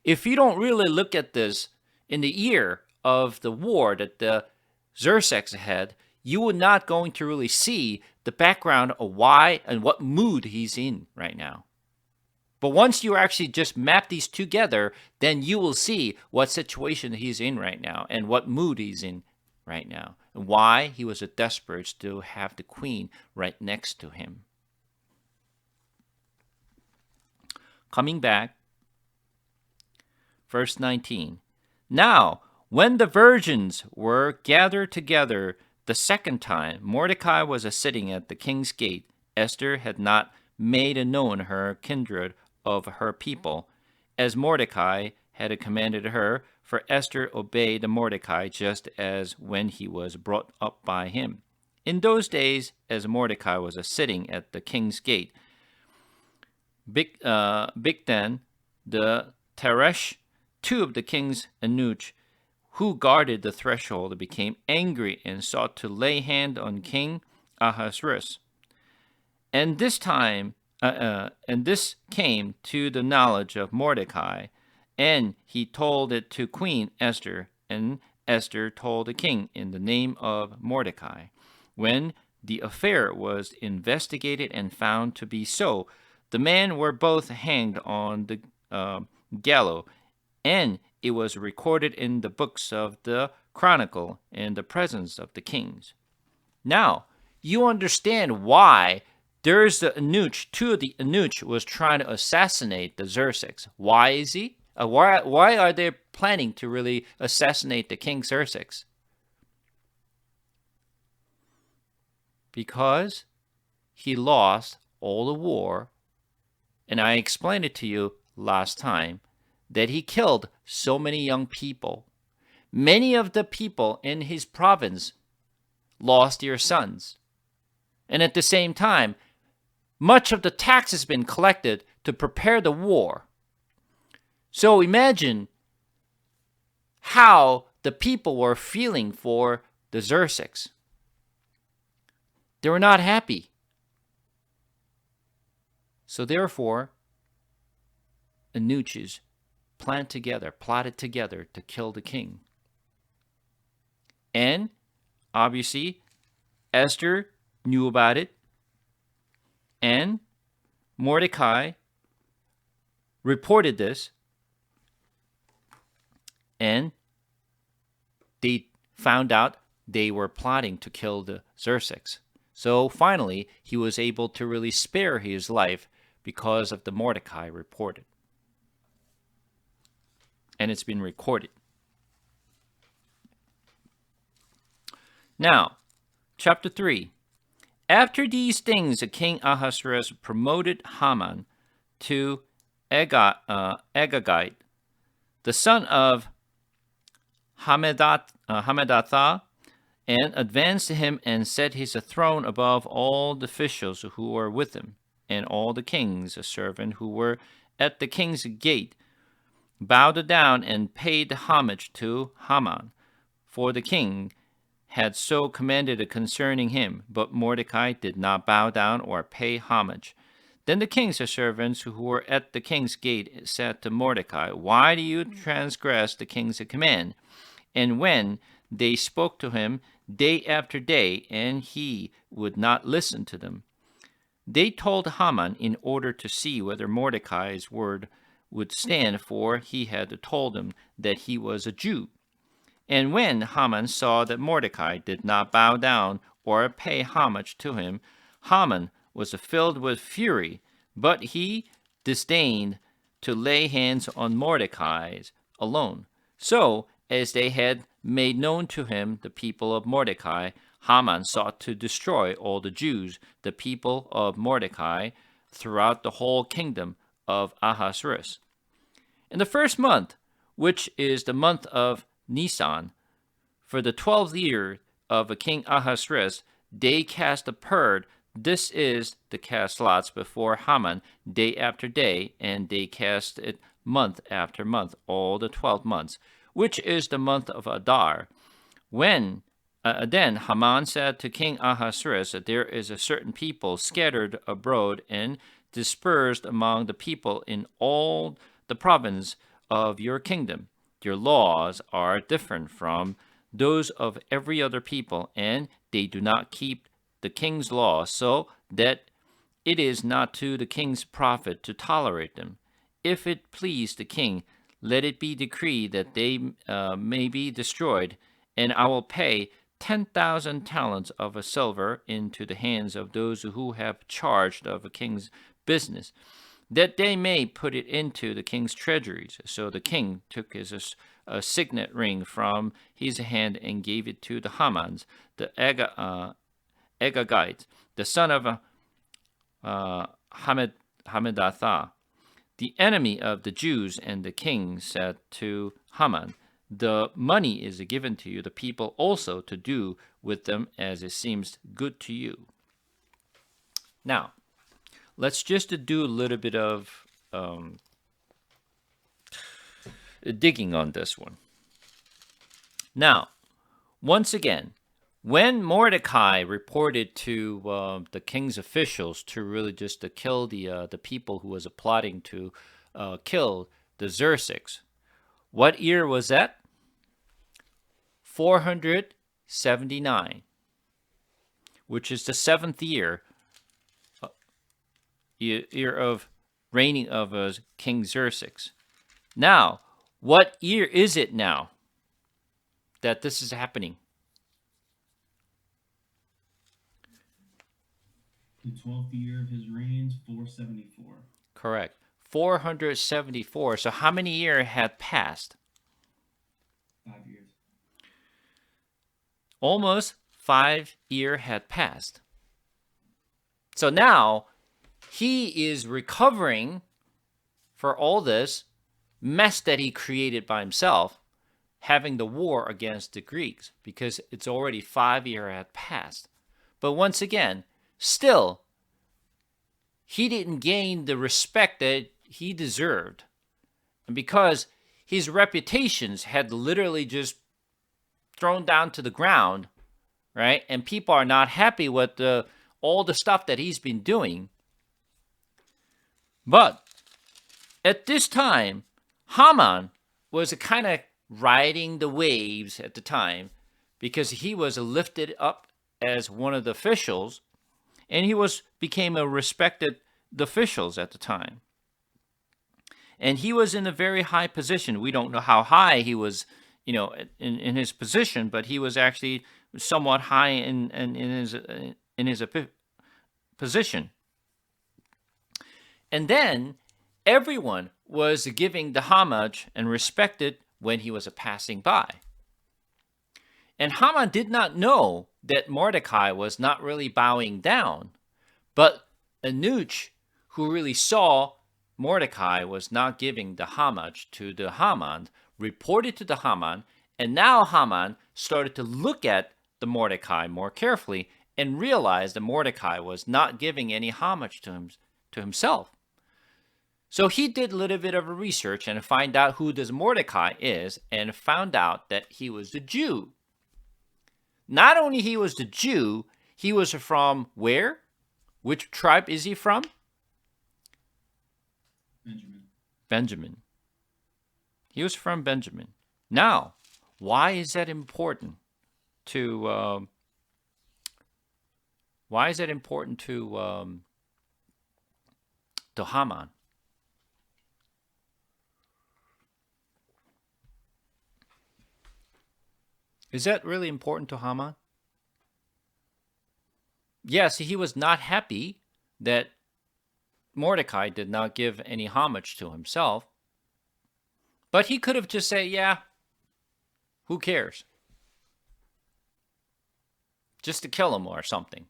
If you don't really look at this in the year of the war that the Xerxes had, you are not going to really see the background of why and what mood he's in right now. But once you actually just map these together, then you will see what situation he's in right now and what mood he's in right now, and why he was desperate to have the queen right next to him. Coming back, verse 19. Now, when the virgins were gathered together the second time, Mordecai was sitting at the king's gate. Esther had not made known her kindred of her people, as Mordecai had commanded her, for Esther obeyed Mordecai just as when he was brought up by him. In those days, as Mordecai was sitting at the king's gate, Bigthan the Teresh, two of the king's eunuchs who guarded the threshold, became angry and sought to lay hand on King Ahasuerus. And this came to the knowledge of Mordecai, and he told it to Queen Esther, and Esther told the king in the name of Mordecai. When the affair was investigated and found to be so, the men were both hanged on the gallows, and it was recorded in the books of the Chronicle in the presence of the kings. Now, you understand why there's the eunuch, two of the eunuchs was trying to assassinate the Xerxes. Why is he? Why are they planning to really assassinate the king Xerxes? Because he lost all the war, and I explained it to you last time, that he killed so many young people. Many of the people in his province lost their sons. And at the same time, much of the tax has been collected to prepare the war. So imagine how the people were feeling for the Xerxes. They were not happy. So therefore, eunuchs plotted together to kill the king. And obviously, Esther knew about it, and Mordecai reported this, and they found out they were plotting to kill the Xerxes. So finally, he was able to really spare his life because of the Mordecai reported. And it's been recorded. Now, chapter 3. After these things, King Ahasuerus promoted Haman to Agagite, the son of Hammedatha, and advanced him and set his throne above all the officials who were with him, and all the king's servants who were at the king's gate bowed down and paid homage to Haman, for the king had so commanded concerning him. But Mordecai did not bow down or pay homage. Then the king's servants who were at the king's gate said to Mordecai, "Why do you transgress the king's command?" And when they spoke to him day after day, and he would not listen to them, they told Haman in order to see whether Mordecai's word would stand, for he had told them that he was a Jew. And when Haman saw that Mordecai did not bow down or pay homage to him, Haman was filled with fury, but he disdained to lay hands on Mordecai alone. So, as they had made known to him the people of Mordecai, Haman sought to destroy all the Jews, the people of Mordecai, throughout the whole kingdom of Ahasuerus. In the first month, which is the month of Nisan, for the 12th year of King Ahasuerus, they cast a purge. This is to cast lots before Haman day after day, and they cast it month after month, all the 12 months, which is the month of Adar. Then Haman said to King Ahasuerus, "There is a certain people scattered abroad and dispersed among the people in all the province of your kingdom. Your laws are different from those of every other people, and they do not keep the king's law, so that it is not to the king's profit to tolerate them. If it please the king, let it be decreed that they may be destroyed, and I will pay 10,000 talents of a silver into the hands of those who have charge of a king's business, that they may put it into the king's treasuries. So the king took his signet ring from his hand and gave it to the Hamans, the Agagite, the son of Hammedatha, the enemy of the Jews. And the king said to Haman, the money is given to you, the people also, to do with them as it seems good to you. Now, let's just do a little bit of digging on this one. Now, once again, when Mordecai reported to the king's officials to really just to kill the people who was plotting to kill the Xerxes, what year was that? 479, which is the 7th year of reigning of King Xerxes. Now, what year is it now that this is happening? The 12th year of his reign, 474. Correct. 474. So how many years had passed? 5 years. Almost 5 years had passed. So now he is recovering for all this mess that he created by himself, having the war against the Greeks, because it's already 5 years had passed. But once again, still, he didn't gain the respect that he deserved. And because his reputations had literally just thrown down to the ground, right? And people are not happy with all the stuff that he's been doing. But at this time, Haman was kind of riding the waves at the time, because he was lifted up as one of the officials, and he became a respected officials at the time. And he was in a very high position. We don't know how high he was, in his position, but he was actually somewhat high in his position. And then everyone was giving the homage and respected when he was passing by. And Haman did not know that Mordecai was not really bowing down, but Anuch, who really saw Mordecai was not giving the homage to the Haman, reported to the Haman, and now Haman started to look at the Mordecai more carefully and realized that Mordecai was not giving any homage to himself. So he did a little bit of a research and find out who this Mordecai is, and found out that he was the Jew. Not only he was the Jew, he was from where? Which tribe is he from? Benjamin. He was from Benjamin. Now, why is that important to Haman? Is that really important to Haman? Yes, he was not happy that Mordecai did not give any homage to himself. But he could have just said, yeah, who cares? Just to kill him or something.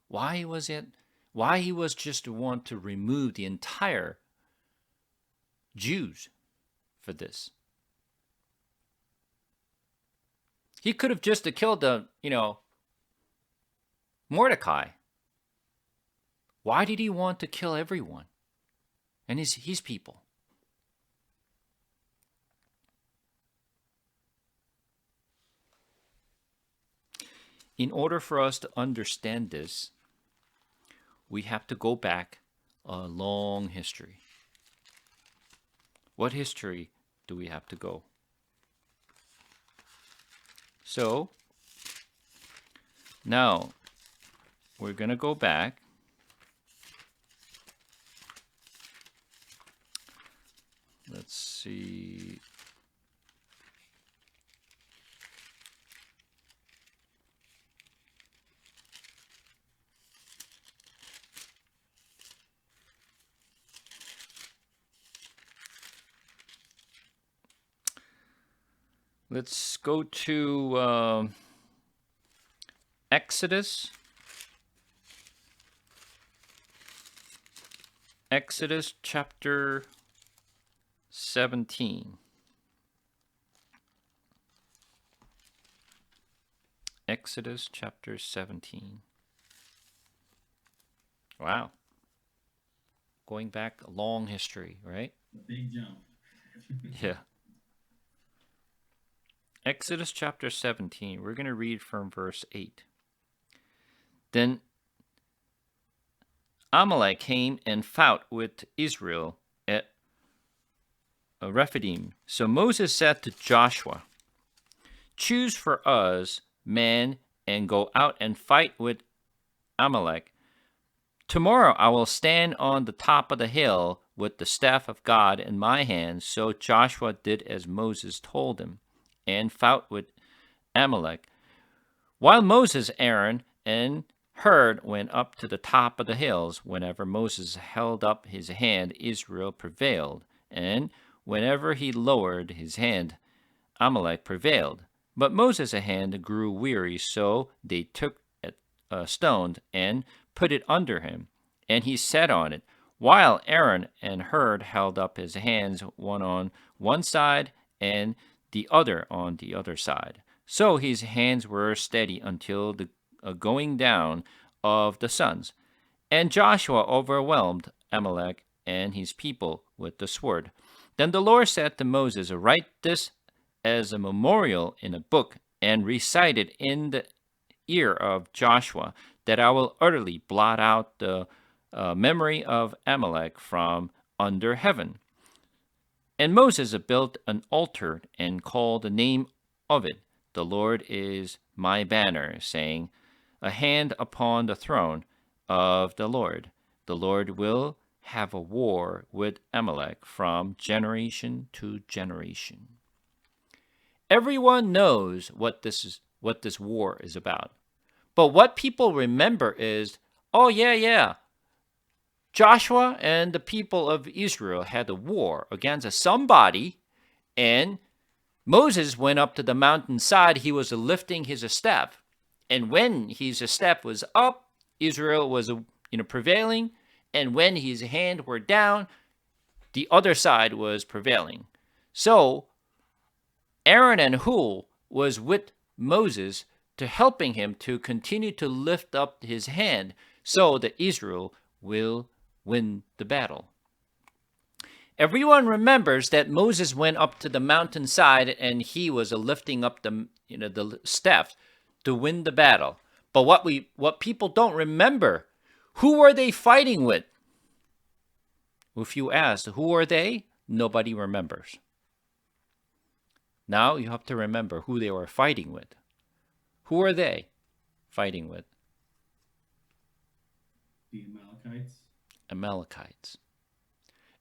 Why he was just want to remove the entire Jews for this? He could have just killed Mordecai. Why did he want to kill everyone and his people? In order for us to understand this, we have to go back a long history. What history do we have to go? So now we're going to go back. Let's see. Let's go to Exodus. Exodus chapter 17. Exodus chapter 17. Wow. Going back a long history, right? A big jump. Yeah. Exodus chapter 17. We're going to read from verse 8. Then Amalek came and fought with Israel at Rephidim. So Moses said to Joshua, "Choose for us men and go out and fight with Amalek. Tomorrow I will stand on the top of the hill with the staff of God in my hand." So Joshua did as Moses told him and fought with Amalek. While Moses, Aaron, and Hur went up to the top of the hills, whenever Moses held up his hand, Israel prevailed, and whenever he lowered his hand, Amalek prevailed. But Moses' hand grew weary, so they took a stone and put it under him, and he sat on it, while Aaron and Hur held up his hands, one on one side and the other on the other side. So his hands were steady until the going down of the suns. And Joshua overwhelmed Amalek and his people with the sword. Then the Lord said to Moses, "Write this as a memorial in a book and recite it in the ear of Joshua, that I will utterly blot out the memory of Amalek from under heaven." And Moses built an altar and called the name of it, "The Lord is my banner," saying, "A hand upon the throne of the Lord. The Lord will have a war with Amalek from generation to generation." Everyone knows what this war is about. But what people remember is, oh yeah, Joshua and the people of Israel had a war against somebody, and Moses went up to the mountainside. He was lifting his staff, and when his staff was up, Israel was prevailing, and when his hand were down, the other side was prevailing. So Aaron and Hul was with Moses to helping him to continue to lift up his hand so that Israel will win the battle. Everyone remembers that Moses went up to the mountainside and he was lifting up the staff to win the battle. But what people don't remember, who were they fighting with? If you ask, who are they? Nobody remembers. Now you have to remember who they were fighting with. Who are they fighting with? The Amalekites. Amalekites.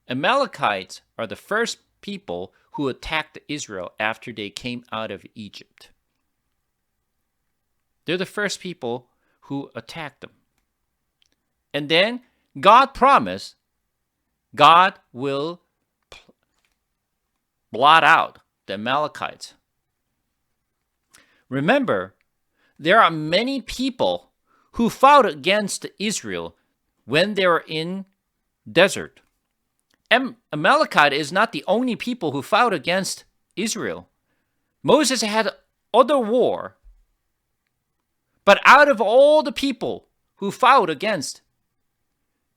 Amalekites are the first people who attacked Israel after they came out of Egypt. They're the first people who attacked them. And then God promised God will blot out the Amalekites. Remember, there are many people who fought against Israel when they were in desert. Amalekite is not the only people who fought against Israel. Moses had other war. But out of all the people who fought against,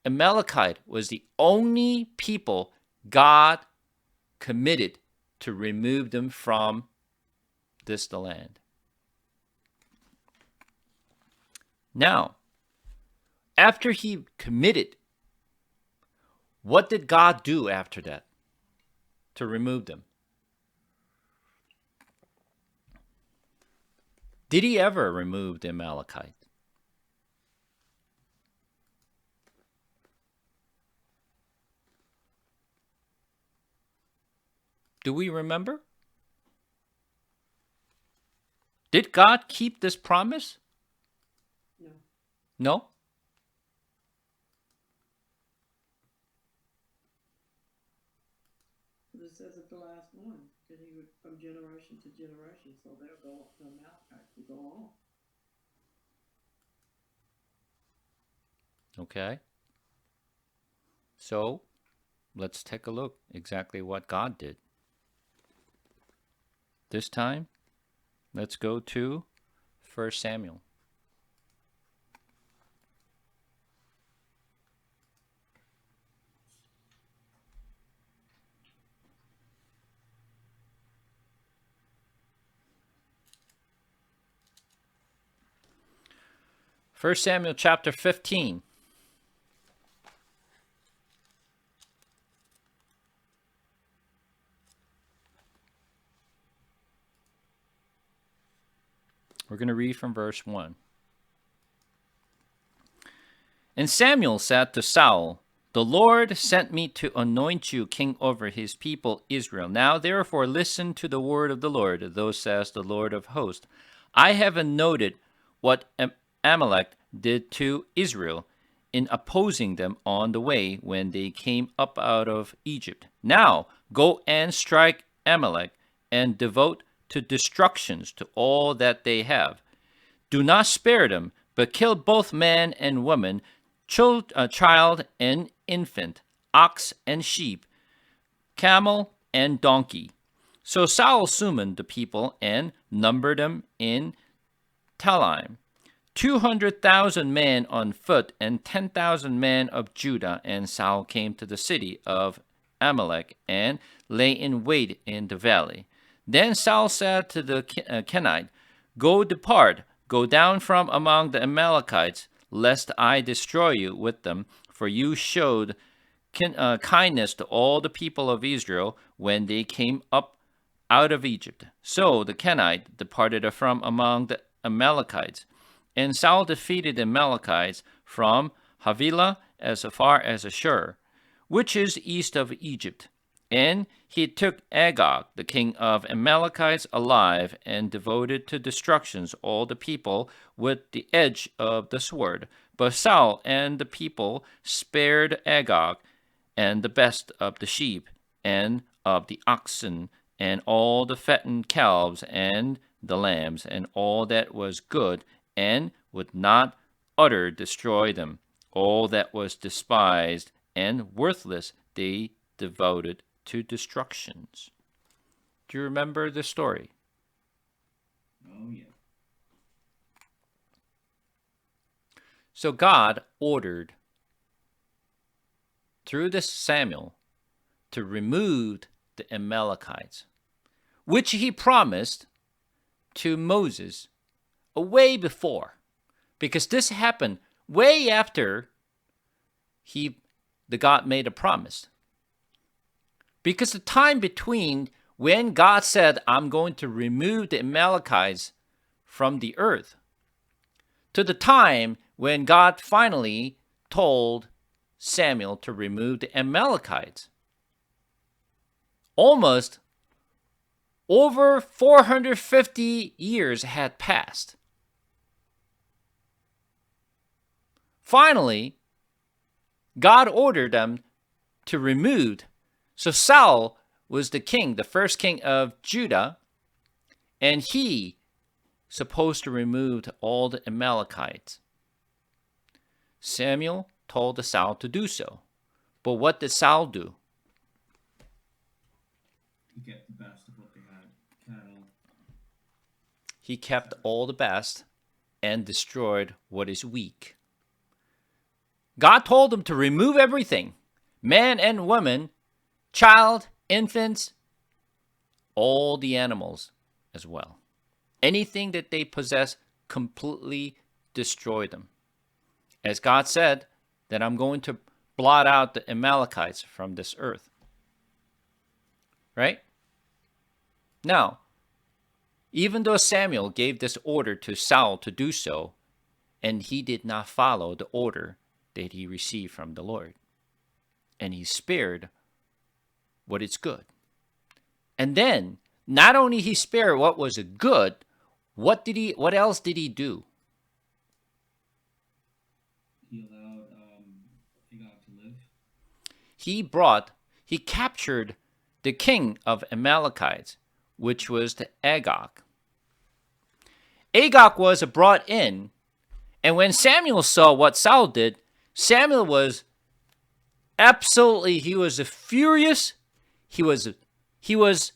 Amalekite was the only people God committed to remove them from the land. Now, after he committed, what did God do after that to remove them? Did he ever remove the Amalekite? Do we remember? Did God keep this promise? No. No? But it says at the last one that he would from generation to generation, so they'll go up. The Amalekites will go on. Okay. So let's take a look exactly what God did. This time, let's go to 1 Samuel. First Samuel chapter 15. We're going to read from verse 1. And Samuel said to Saul, "The Lord sent me to anoint you king over his people Israel. Now therefore listen to the word of the Lord. Thus says the Lord of hosts, I have noted what Amalek did to Israel in opposing them on the way when they came up out of Egypt. Now go and strike Amalek and devote to destructions to all that they have. Do not spare them, but kill both man and woman, child and infant, ox and sheep, camel and donkey." So Saul summoned the people and numbered them in Telaim, 200,000 men on foot and 10,000 men of Judah. And Saul came to the city of Amalek and lay in wait in the valley. Then Saul said to the Kenite, Go down from among the Amalekites, lest I destroy you with them, for you showed kindness to all the people of Israel when they came up out of Egypt. So the Kenite departed from among the Amalekites, and Saul defeated the Amalekites from Havilah as far as Ashur, which is east of Egypt. And he took Agag, the king of Amalekites, alive, and devoted to destructions all the people with the edge of the sword. But Saul and the people spared Agag, and the best of the sheep, and of the oxen, and all the fattened calves, and the lambs, and all that was good, and would not utter destroy them. All that was despised and worthless they devoted to destructions. Do you remember the story? Oh, yeah. So God ordered, through this Samuel, to remove the Amalekites, which he promised to Moses way before, because this happened way after the God made a promise. Because the time between when God said, I'm going to remove the Amalekites from the earth, to the time when God finally told Samuel to remove the Amalekites, almost over 450 years had passed. Finally, God ordered them to remove. So Saul was the king, the first king of Judah, and he supposed to remove all the Amalekites. Samuel told Saul to do so. But what did Saul do? He kept the best of what they had. Cattle. He kept all the best and destroyed what is weak. God told him to remove everything, man and woman, child, infants, all the animals as well. Anything that they possess, completely destroy them. As God said, that I'm going to blot out the Amalekites from this earth. Right? Now, Even though Samuel gave this order to Saul to do so, and he did not follow the order that he received from the Lord. And he spared what is good. And then, not only he spared what was good, what else did he do? He allowed Agag to live. He captured the king of Amalekites, which was the Agag. Agag was brought in, and when Samuel saw what Saul did, Samuel was he was furious. He was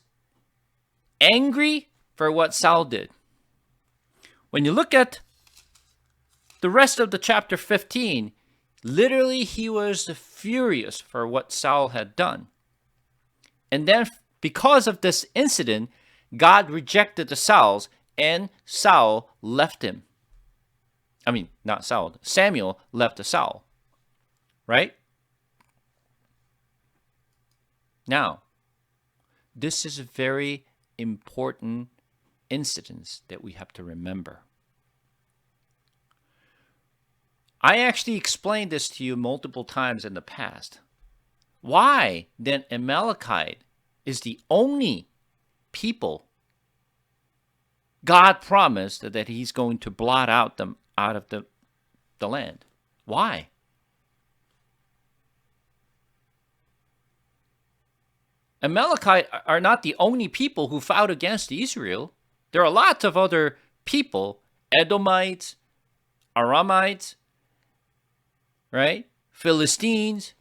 angry for what Saul did. When you look at the rest of the chapter 15, literally he was furious for what Saul had done. And then because of this incident, God rejected the Sauls, and Saul left him. I mean, not Saul. Samuel left the Saul. Right? Now, this is a very important incident that we have to remember. I actually explained this to you multiple times in the past. Why then Amalekite is the only people God promised that he's going to blot out them out of the land? Why? Amalekite are not the only people who fought against Israel. There are lots of other people, Edomites, Aramites, right? Philistines.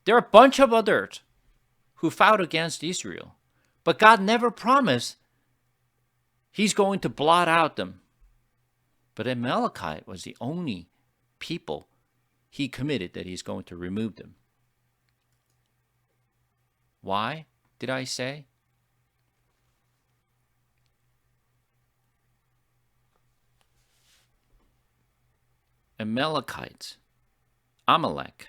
There are a bunch of others who fought against Israel. But God never promised he's going to blot out them. But Amalekite was the only people he committed that he's going to remove them. Why did I say? Amalekites, Amalek.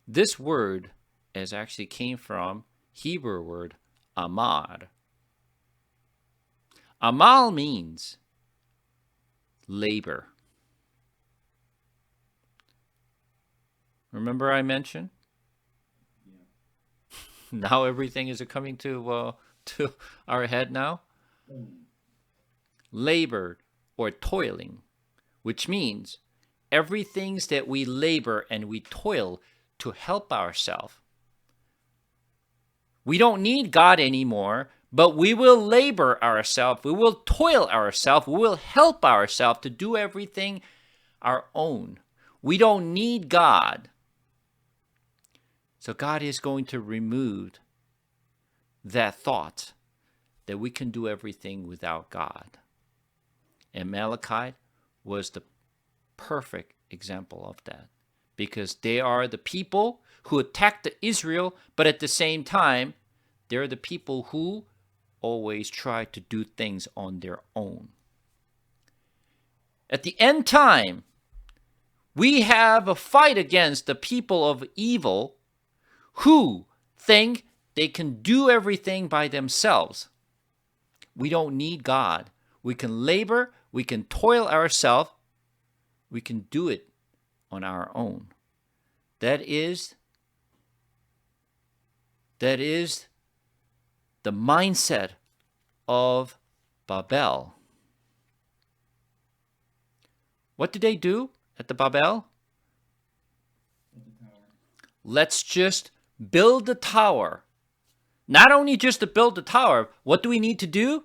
This word actually came from Hebrew word amar. Amal means labor. Remember I mentioned? Now everything is coming to our head now. Labor or toiling, which means everything that we labor and we toil to help ourselves. We don't need God anymore, but we will labor ourselves. We will toil ourselves. We will help ourselves to do everything our own. We don't need God. So God is going to remove that thought that we can do everything without God. And Amalekite was the perfect example of that, because they are the people who attacked Israel, but at the same time, they're the people who always try to do things on their own. At the end time, we have a fight against the people of evil who think they can do everything by themselves. We don't need God. We can labor, we can toil ourselves, we can do it on our own. That is the mindset of Babel. What did they do at the Babel? Let's just build the tower. Not only just to build the tower, what do we need to do?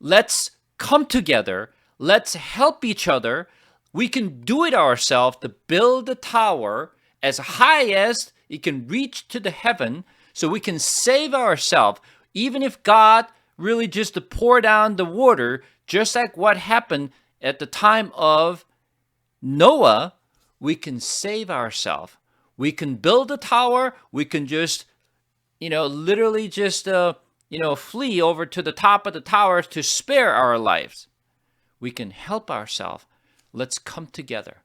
Let's come together. Let's help each other. We can do it ourselves to build the tower as high as it can reach to the heaven, so we can save ourselves. Even if God really just to pour down the water, just like what happened at the time of Noah, we can save ourselves. We can build a tower. We can just, literally just, flee over to the top of the tower to spare our lives. We can help ourselves. Let's come together.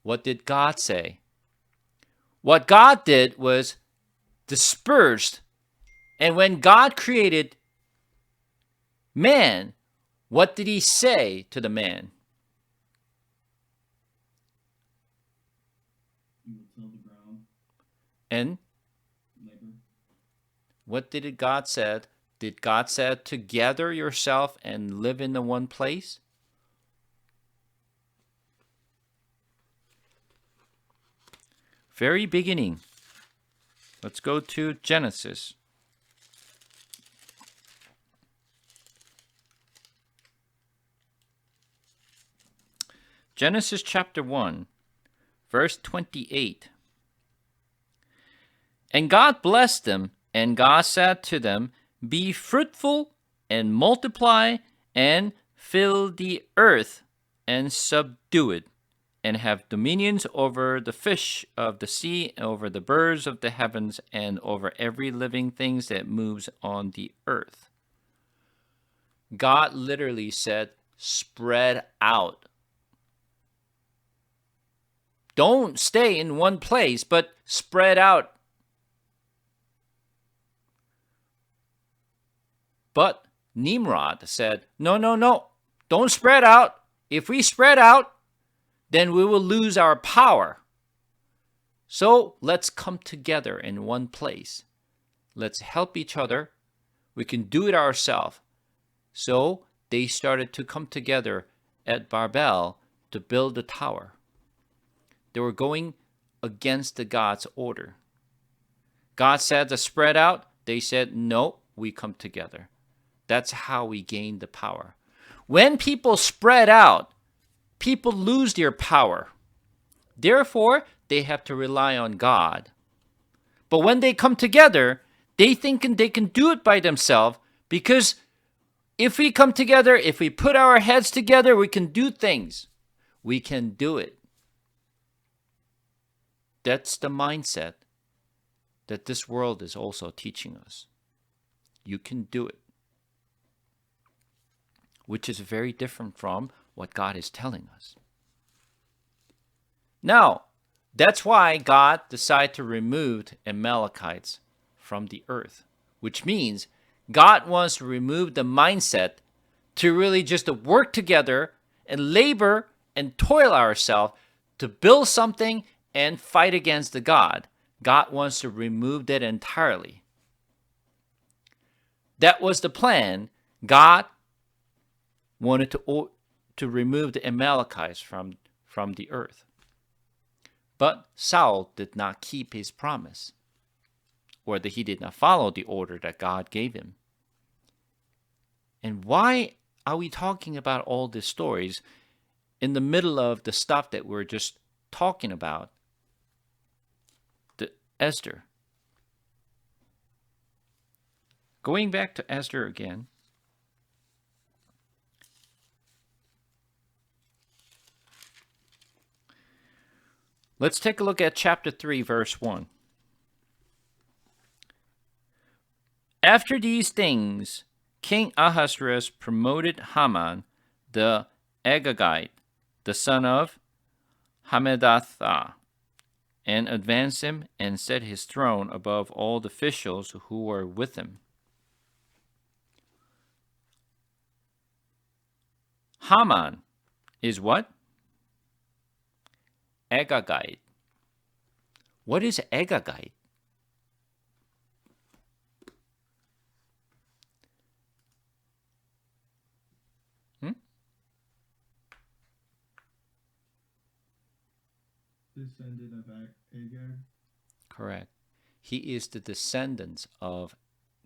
What did God say? What God did was dispersed. And when God created man, what did he say to the man? You will till the ground, And labor. what did God said? Did God said to gather yourself and live in the one place? Very beginning. Let's go to Genesis. Genesis chapter 1, verse 28. And God blessed them, and God said to them, be fruitful and multiply and fill the earth and subdue it, and have dominions over the fish of the sea, over the birds of the heavens, and over every living thing that moves on the earth. God literally said, spread out. Don't stay in one place, but spread out. But Nimrod said, no, don't spread out. If we spread out, then we will lose our power. So let's come together in one place. Let's help each other. We can do it ourselves. So they started to come together at Babel to build the tower. They were going against the God's order. God said to spread out. They said, no, we come together. That's how we gain the power. When people spread out, people lose their power. Therefore, they have to rely on God. But when they come together, they think they can do it by themselves, because if we come together, if we put our heads together, we can do things. We can do it. That's the mindset that this world is also teaching us. You can do it. Which is very different from what God is telling us. Now, that's why God decided to remove the Amalekites from the earth, which means God wants to remove the mindset to really just to work together and labor and toil ourselves to build something and fight against the God. God wants to remove that entirely. That was the plan. God wanted to remove the Amalekites from the earth. But Saul did not keep his promise, or that he did not follow the order that God gave him. And why are we talking about all these stories in the middle of the stuff that we're just talking about? The Esther. Going back to Esther again. Let's take a look at chapter 3, verse 1. After these things, King Ahasuerus promoted Haman the Agagite, the son of Hammedatha, and advanced him and set his throne above all the officials who were with him. Haman is what? Agagite. What is Agagite? Descendant of Agag. Correct. He is the descendant of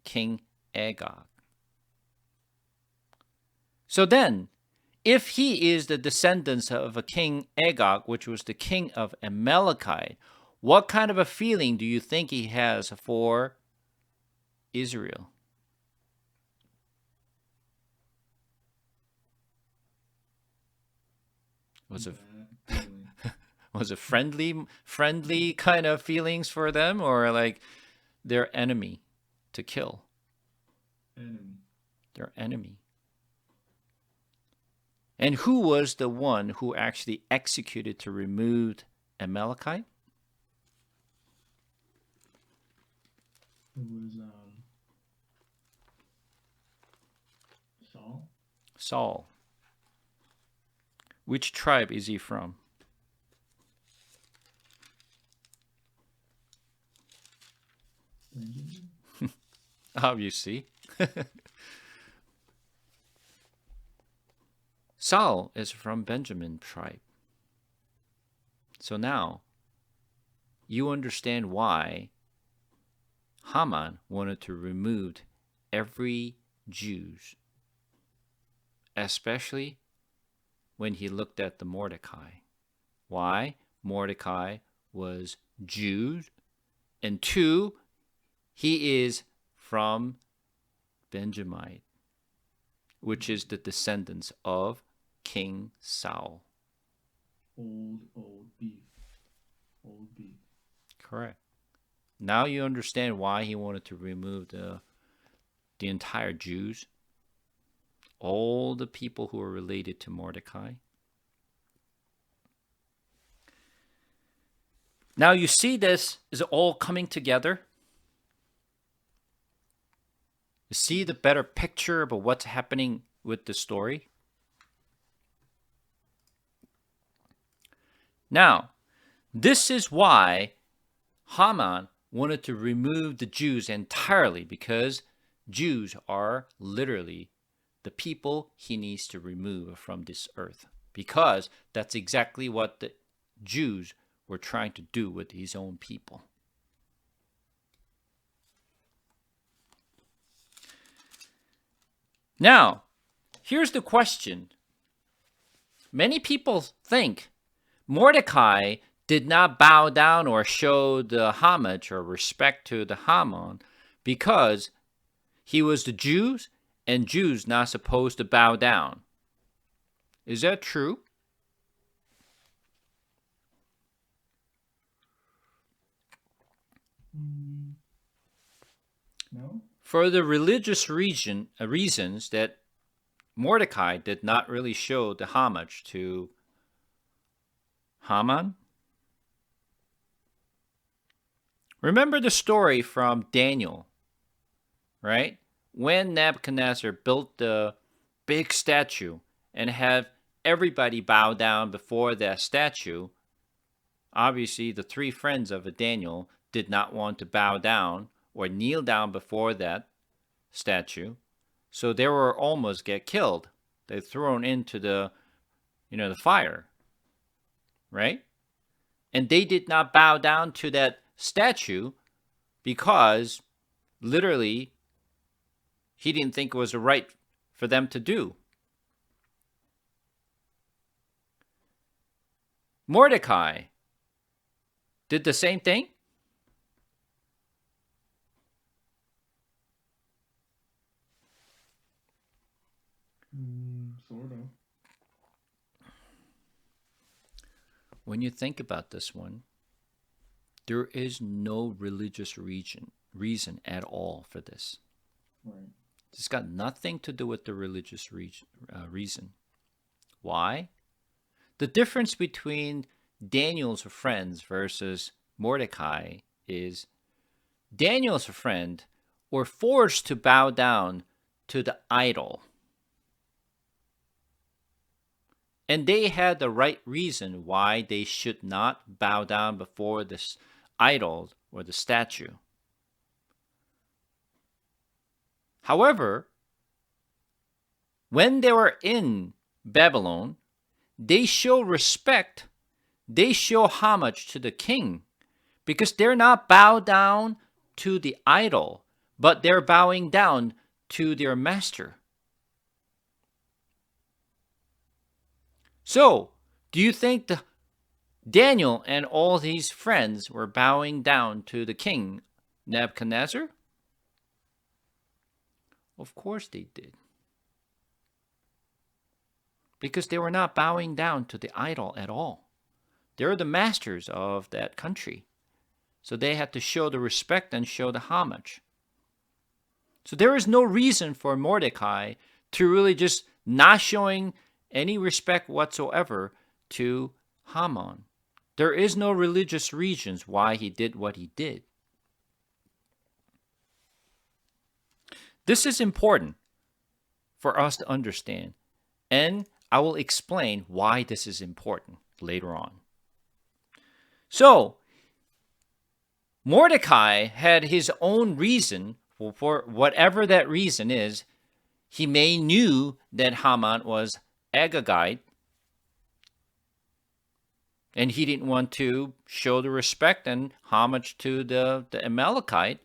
King Agag. So then, if he is the descendant of a King Agag, which was the king of Amalekite, what kind of a feeling do you think he has for Israel? Was it friendly kind of feelings for them, or like their enemy to kill? Enemy. Their enemy. And who was the one who actually executed to remove Amalekite? It was Saul. Saul. Which tribe is he from? Benjamin. Oh, you see. Saul is from Benjamin tribe. So now you understand why Haman wanted to remove every Jews, especially when he looked at the Mordecai. Why? Mordecai was Jews, and two, he is from Benjamin, which is the descendants of King Saul. Old beef. Old beef. Correct. Now you understand why he wanted to remove the entire Jews, all the people who are related to Mordecai. Now you see this is all coming together. You see the better picture about what's happening with the story. Now, this is why Haman wanted to remove the Jews entirely, because Jews are literally the people he needs to remove from this earth, because that's exactly what the Jews were trying to do with his own people. Now, here's the question. Many people think Mordecai did not bow down or show the homage or respect to the Haman because he was the Jews and Jews not supposed to bow down. Is that true? No. For the religious reasons that Mordecai did not really show the homage to Haman. Remember the story from Daniel, right? When Nebuchadnezzar built the big statue and had everybody bow down before that statue, obviously the three friends of Daniel did not want to bow down or kneel down before that statue, so they were almost get killed. They're thrown into the fire, right? And they did not bow down to that statue because literally he didn't think it was right for them to do. Mordecai did the same thing. Sort of. When you think about this one, there is no religious reason at all for this. Right. It's got nothing to do with the religious reason. Why? The difference between Daniel's friends versus Mordecai is Daniel's friend were forced to bow down to the idol. And they had the right reason why they should not bow down before this idol or the statue. However, when they were in Babylon, they show respect, they show homage to the king, because they're not bowed down to the idol, but they're bowing down to their master. So, do you think Daniel and all his friends were bowing down to the king, Nebuchadnezzar? Of course they did. Because they were not bowing down to the idol at all. They're the masters of that country. So they had to show the respect and show the homage. So there is no reason for Mordecai to really just not showing any respect whatsoever to Haman. There is no religious reasons why he did what he did. This is important for us to understand, and I will explain why this is important later on. So, Mordecai had his own reason for whatever that reason is. He may knew that Haman was Agagite, and he didn't want to show the respect and homage to the Amalekite.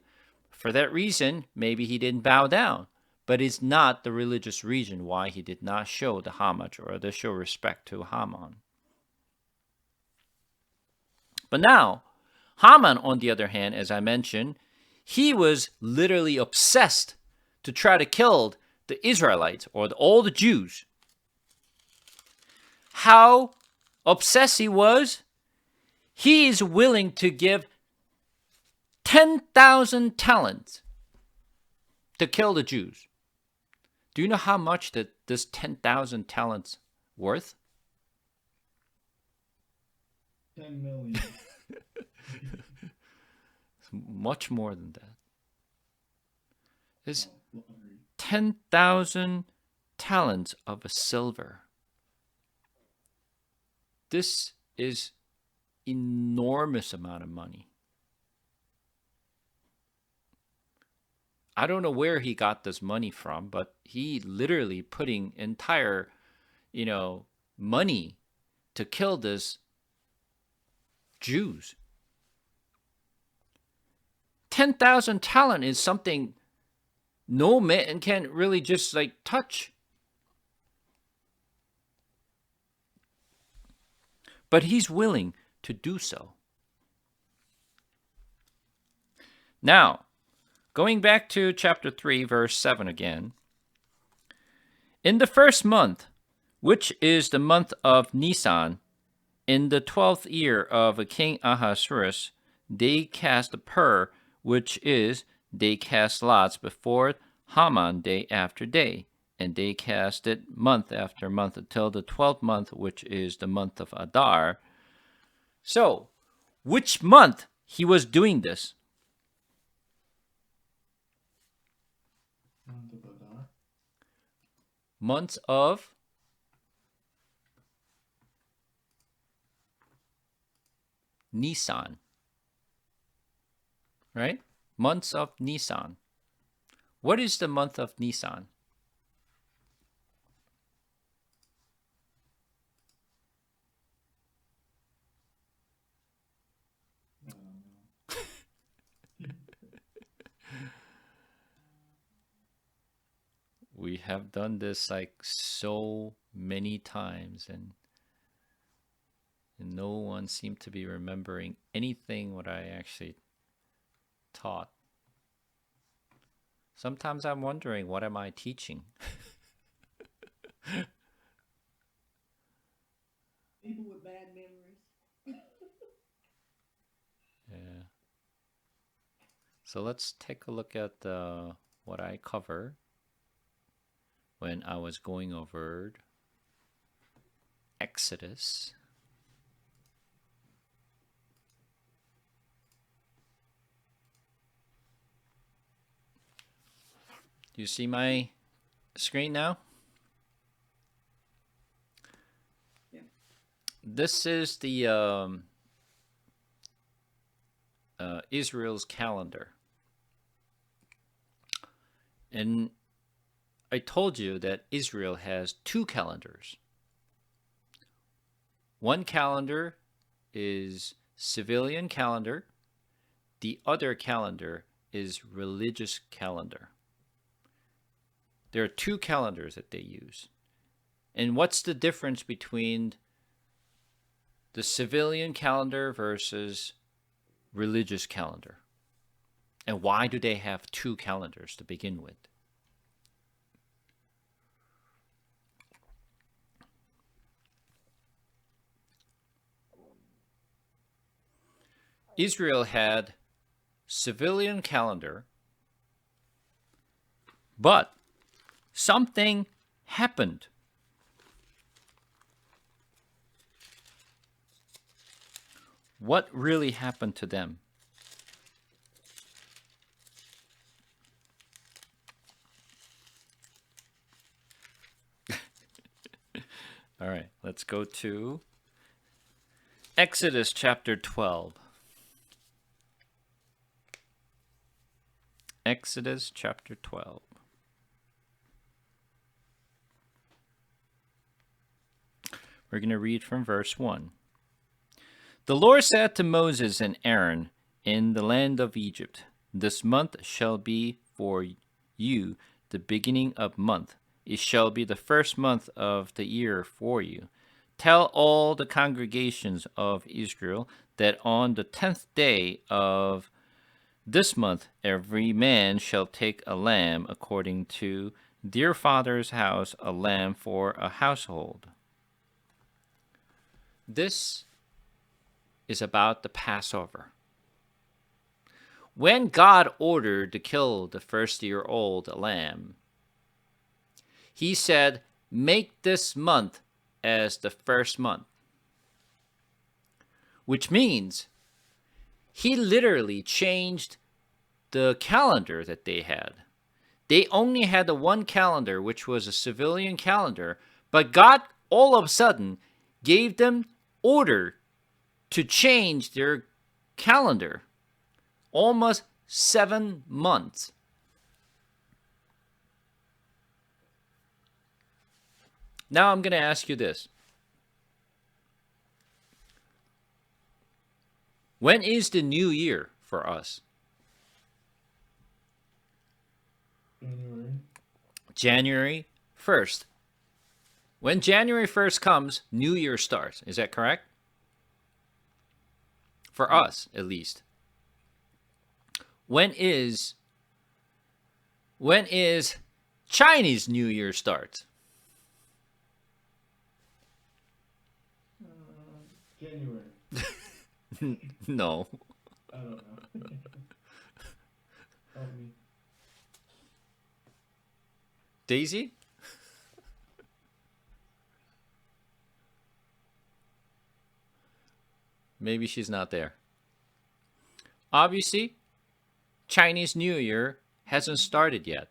For that reason, maybe he didn't bow down. But it's not the religious reason why he did not show the homage or the show respect to Haman. But now, Haman, on the other hand, as I mentioned, he was literally obsessed to try to kill the Israelites or all the Jews. How obsessed he was, he is willing to give 10,000 talents to kill the Jews. Do you know how much this 10,000 talents worth? 10 million. It's much more than that. It's Oh, 10,000 talents of silver. This is enormous amount of money. I don't know where he got this money from, but he literally putting entire, money to kill this Jews. 10,000 talent is something no man can really just touch. But he's willing to do so. Now, going back to chapter 3, verse 7 again. In the first month, which is the month of Nisan, in the 12th year of King Ahasuerus, they cast a pur, which is, they cast lots before Haman day after day, and they cast it month after month until the 12th month, which is the month of Adar. So, which month he was doing this? month of Adar. Months of Nisan. Right? Months of Nisan. What is the month of Nisan? I don't know. We have done this so many times, and no one seemed to be remembering anything what I actually taught. Sometimes I'm wondering, what am I teaching? People with bad memories. Yeah. So let's take a look at what I covered when I was going over Exodus. Do you see my screen now? Yeah. This is the Israel's calendar. And I told you that Israel has two calendars. One calendar is civilian calendar. The other calendar is religious calendar. There are two calendars that they use. And what's the difference between the civilian calendar versus religious calendar? And why do they have two calendars to begin with? Israel had civilian calendar, but something happened. What really happened to them? right, let's go to Exodus chapter 12. Exodus chapter 12. We're going to read from verse 1. The Lord said to Moses and Aaron in the land of Egypt, "This month shall be for you the beginning of month. It shall be the first month of the year for you. Tell all the congregations of Israel that on the 10th day of this month every man shall take a lamb according to their father's house, a lamb for a household." This is about the Passover. When God ordered to kill the first-year-old lamb, he said, "Make this month as the first month," which means he literally changed the calendar that they had. They only had the one calendar, which was a civilian calendar, but God all of a sudden gave them order to change their calendar almost 7 months. Now I'm going to ask you this. When is the new year for us? January 1st. When January 1st comes, New Year starts. Is that correct? For us, at least. When is Chinese New Year starts? January. No. I don't know. Help me. Daisy? Maybe she's not there. Obviously, Chinese New Year hasn't started yet.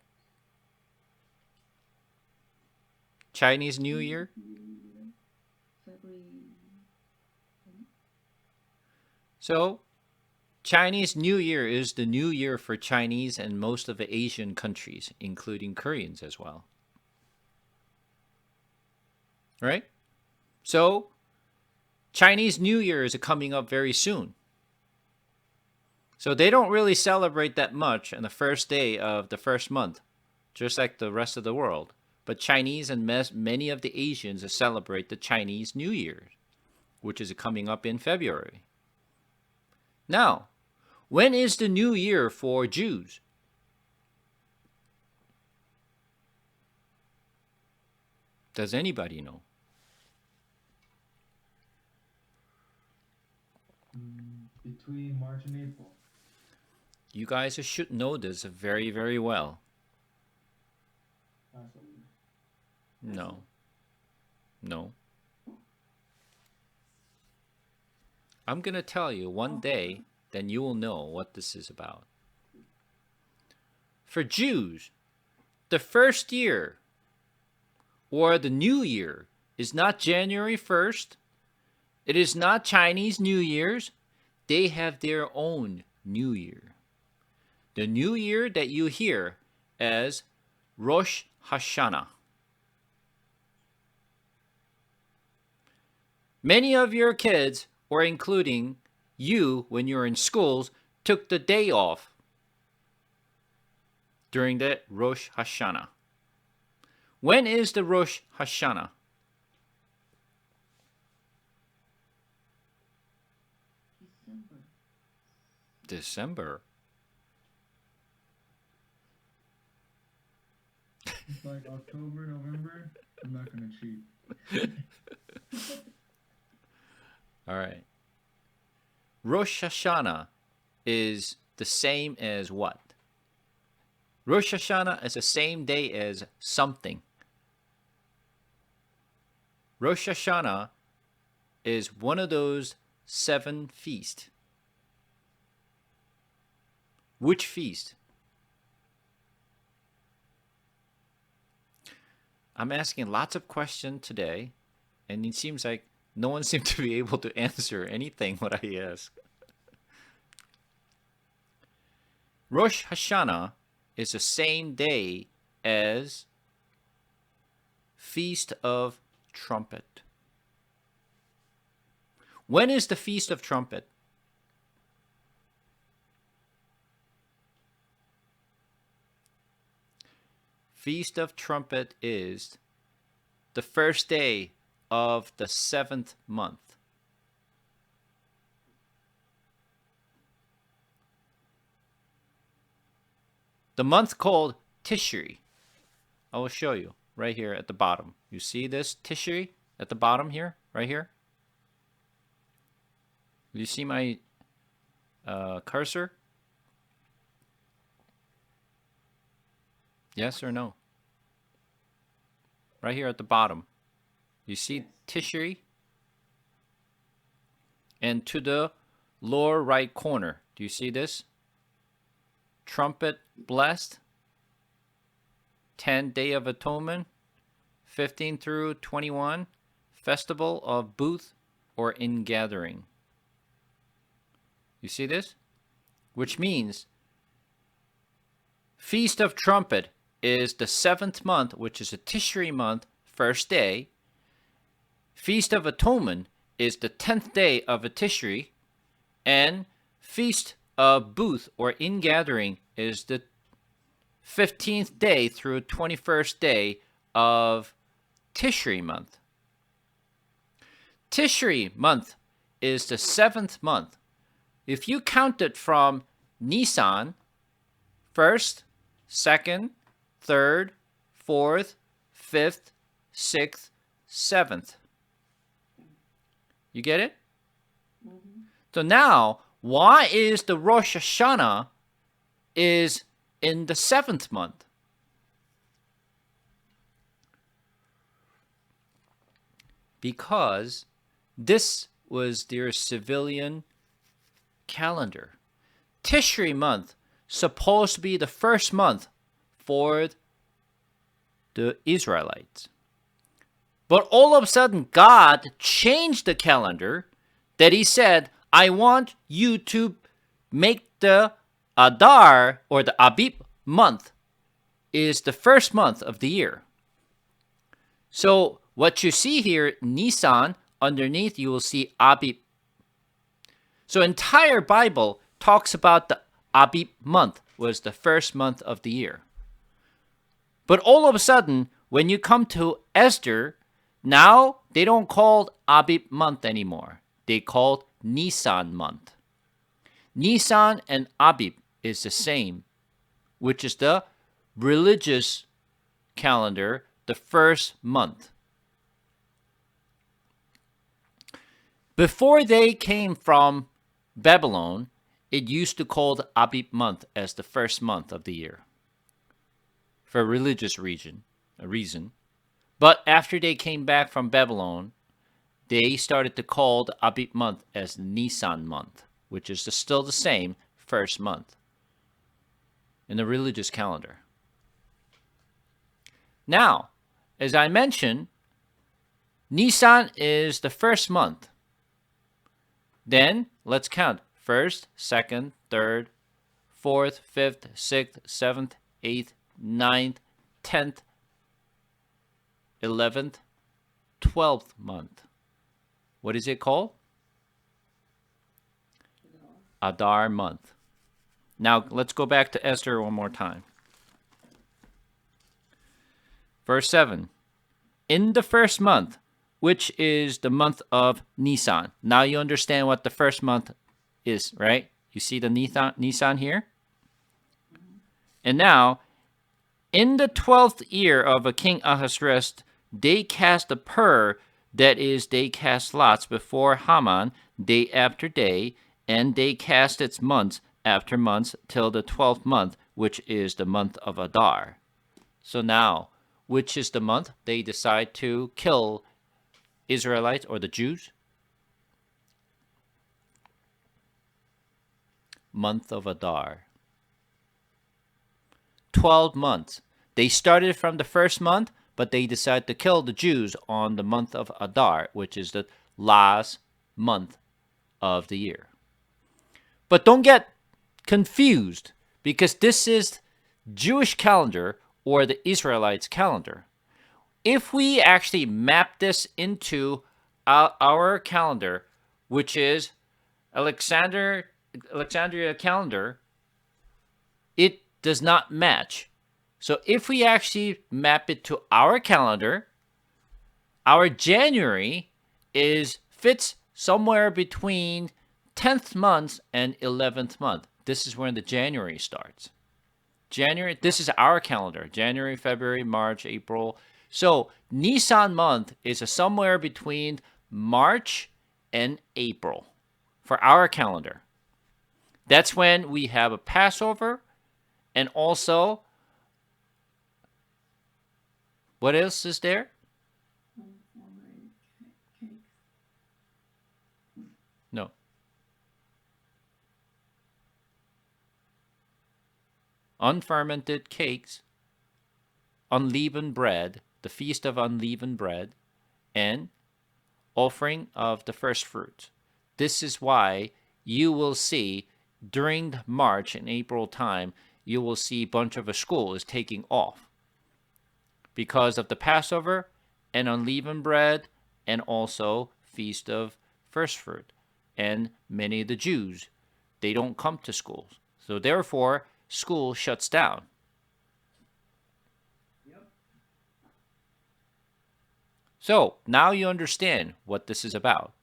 Chinese New Year? So, Chinese New Year is the new year for Chinese and most of the Asian countries, including Koreans as well. Right? So, Chinese New Year is coming up very soon. So they don't really celebrate that much on the first day of the first month, just like the rest of the world. But Chinese and many of the Asians celebrate the Chinese New Year, which is coming up in February. Now, when is the new year for Jews? Does anybody know? Between March and April. You guys should know this very, very well. Passover. No. No. I'm going to tell you one day, then you will know what this is about. For Jews, the first year or the new year is not January 1st. It is not Chinese New Year's. They have their own new year. The new year that you hear as Rosh Hashanah. Many of your kids, or including you when you're in schools, took the day off during the Rosh Hashanah. When is the Rosh Hashanah? December. It's like October, November. I'm not going to cheat. All right. Rosh Hashanah is the same as what? Rosh Hashanah is the same day as something. Rosh Hashanah is one of those 7 feasts. Which feast? I'm asking lots of questions today, And it seems like no one seemed to be able to answer anything what I ask. Rosh Hashanah is the same day as Feast of Trumpet. When is the Feast of Trumpet? Feast of Trumpet is the first day of the 7th month. The month called Tishri. I will show you right here at the bottom. You see this Tishri at the bottom here, right here? You see my cursor? Yes or no? Right here at the bottom. You see Tishri? And to the lower right corner, do you see this? Trumpet blessed. 10 Day of Atonement. 15 through 21. Festival of Booth or Ingathering. You see this? Which means Feast of Trumpet is the 7th month, which is a Tishri month, first day. Feast of Atonement is the 10th day of a Tishri. And Feast of Booth or Ingathering is the 15th day through 21st day of Tishri month. Tishri month is the 7th month. If you count it from Nisan, 1st, 2nd, 3rd, 4th, 5th, 6th, 7th. You get it? Mm-hmm. So now, why is the Rosh Hashanah is in the 7th month? Because this was their civilian calendar. Tishri month supposed to be the first month for the Israelites. But all of a sudden, God changed the calendar that he said, I want you to make the Adar or the Abib month is the first month of the year. So what you see here, Nisan, underneath you will see Abib. So entire Bible talks about the Abib month was the first month of the year. But all of a sudden, when you come to Esther, now they don't call it Abib month anymore. They call it Nisan month. Nisan and Abib is the same, which is the religious calendar, the first month. Before they came from Babylon, it used to call the Abib month as the first month of the year for a religious reason. But after they came back from Babylon, they started to call the Abib month as Nisan month, which is still the same first month in the religious calendar. Now, as I mentioned, Nisan is the first month. Then, let's count. 1st, 2nd, 3rd, 4th, 5th, 6th, 7th, 8th, 9th, 10th, 11th, 12th month. What is it called? Adar month. Now, let's go back to Esther one more time. Verse 7. In the first month, which is the month of Nisan. Now you understand what the first month is, right? You see the Nisan here? And now, in the 12th year of a King Ahasuerus, they cast a pur, that is, they cast lots before Haman, day after day, and they cast its months after months till the 12th month, which is the month of Adar. So now, which is the month they decide to kill Israelites or the Jews? Month of Adar. 12 months. They started from the first month, but they decided to kill the Jews on the month of Adar, which is the last month of the year. But don't get confused, because this is Jewish calendar or the Israelites' calendar. If we actually map this into our calendar, which is Alexandria calendar, it does not match. So if we actually map it to our calendar, our January fits somewhere between 10th month and 11th month. This is when the January starts. January, this is our calendar. January, February, March, April. So Nisan month is somewhere between March and April for our calendar. That's when we have a Passover, and also, what else is there? No. Unfermented cakes, unleavened bread, the feast of unleavened bread, and offering of the first fruits. This is why you will see during March and April time, you will see a bunch of a school is taking off because of the Passover and unleavened bread, and also feast of first fruit. And many of the Jews, they don't come to schools. So therefore, school shuts down. Yep. So now you understand what this is about.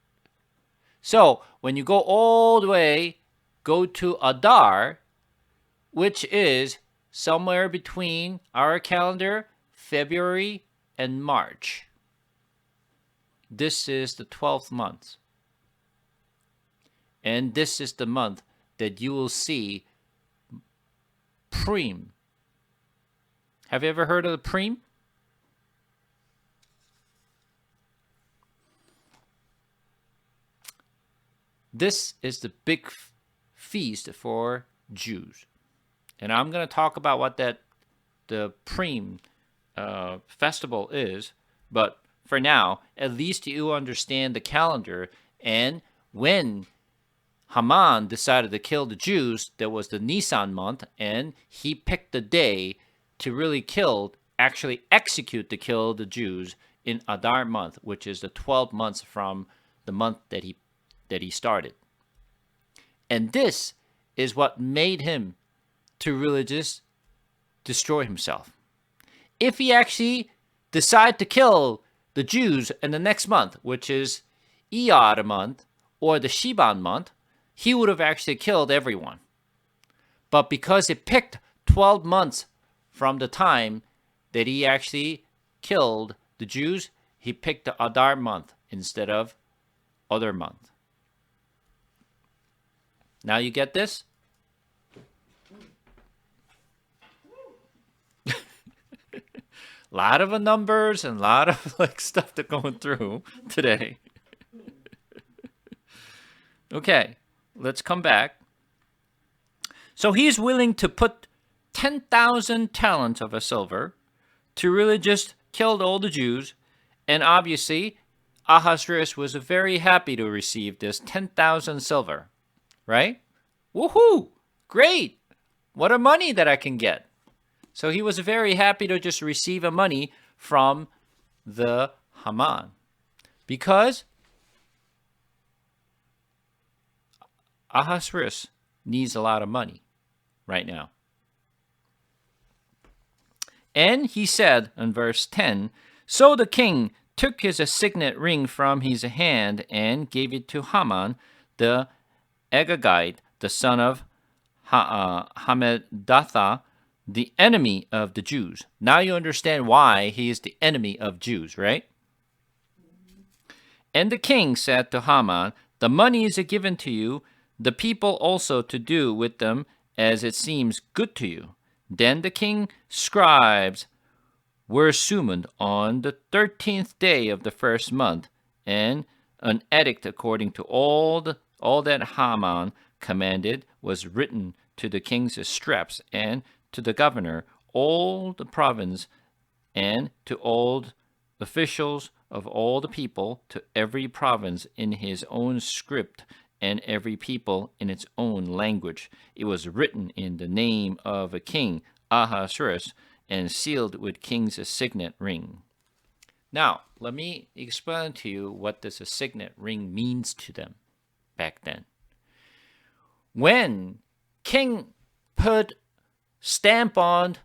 So when you go all the way, go to Adar, which is somewhere between our calendar, February and March. This is the 12th month. And this is the month that you will see Purim. Have you ever heard of the Purim? This is the big feast for Jews. And I'm going to talk about what the Purim festival is. But for now, at least you understand the calendar. And when Haman decided to kill the Jews, there was the Nisan month, and he picked the day to really actually execute to kill the Jews in Adar month, which is the 12 months from the month that he started. And this is what made him to really just destroy himself. If he actually decided to kill the Jews in the next month, which is Iyar month or the Shiban month, he would have actually killed everyone. But because it picked 12 months from the time that he actually killed the Jews, he picked the Adar month instead of other month. Now you get this? A lot of numbers and a lot of stuff to going through today. Okay, let's come back. So he's willing to put 10,000 talents of a silver to really just kill all the Jews. And obviously, Ahasuerus was very happy to receive this 10,000 silver, right? Woohoo! Great! What a money that I can get. So he was very happy to just receive a money from the Haman, because Ahasuerus needs a lot of money right now. And he said in verse 10, so the king took his signet ring from his hand and gave it to Haman the Agagite, the son of Hammedatha, the enemy of the Jews. Now you understand why he is the enemy of Jews, right? And the king said to Haman, the money is given to you, the people also to do with them as it seems good to you. Then the king's scribes were summoned on the 13th day of the first month, and an edict according to all that Haman commanded was written to the king's straps and to the governor, all the province and to all officials of all the people, to every province in his own script, and every people in its own language. It was written in the name of a king, Ahasuerus, and sealed with king's signet ring. Now, let me explain to you what this signet ring means to them back then. When king put stamp on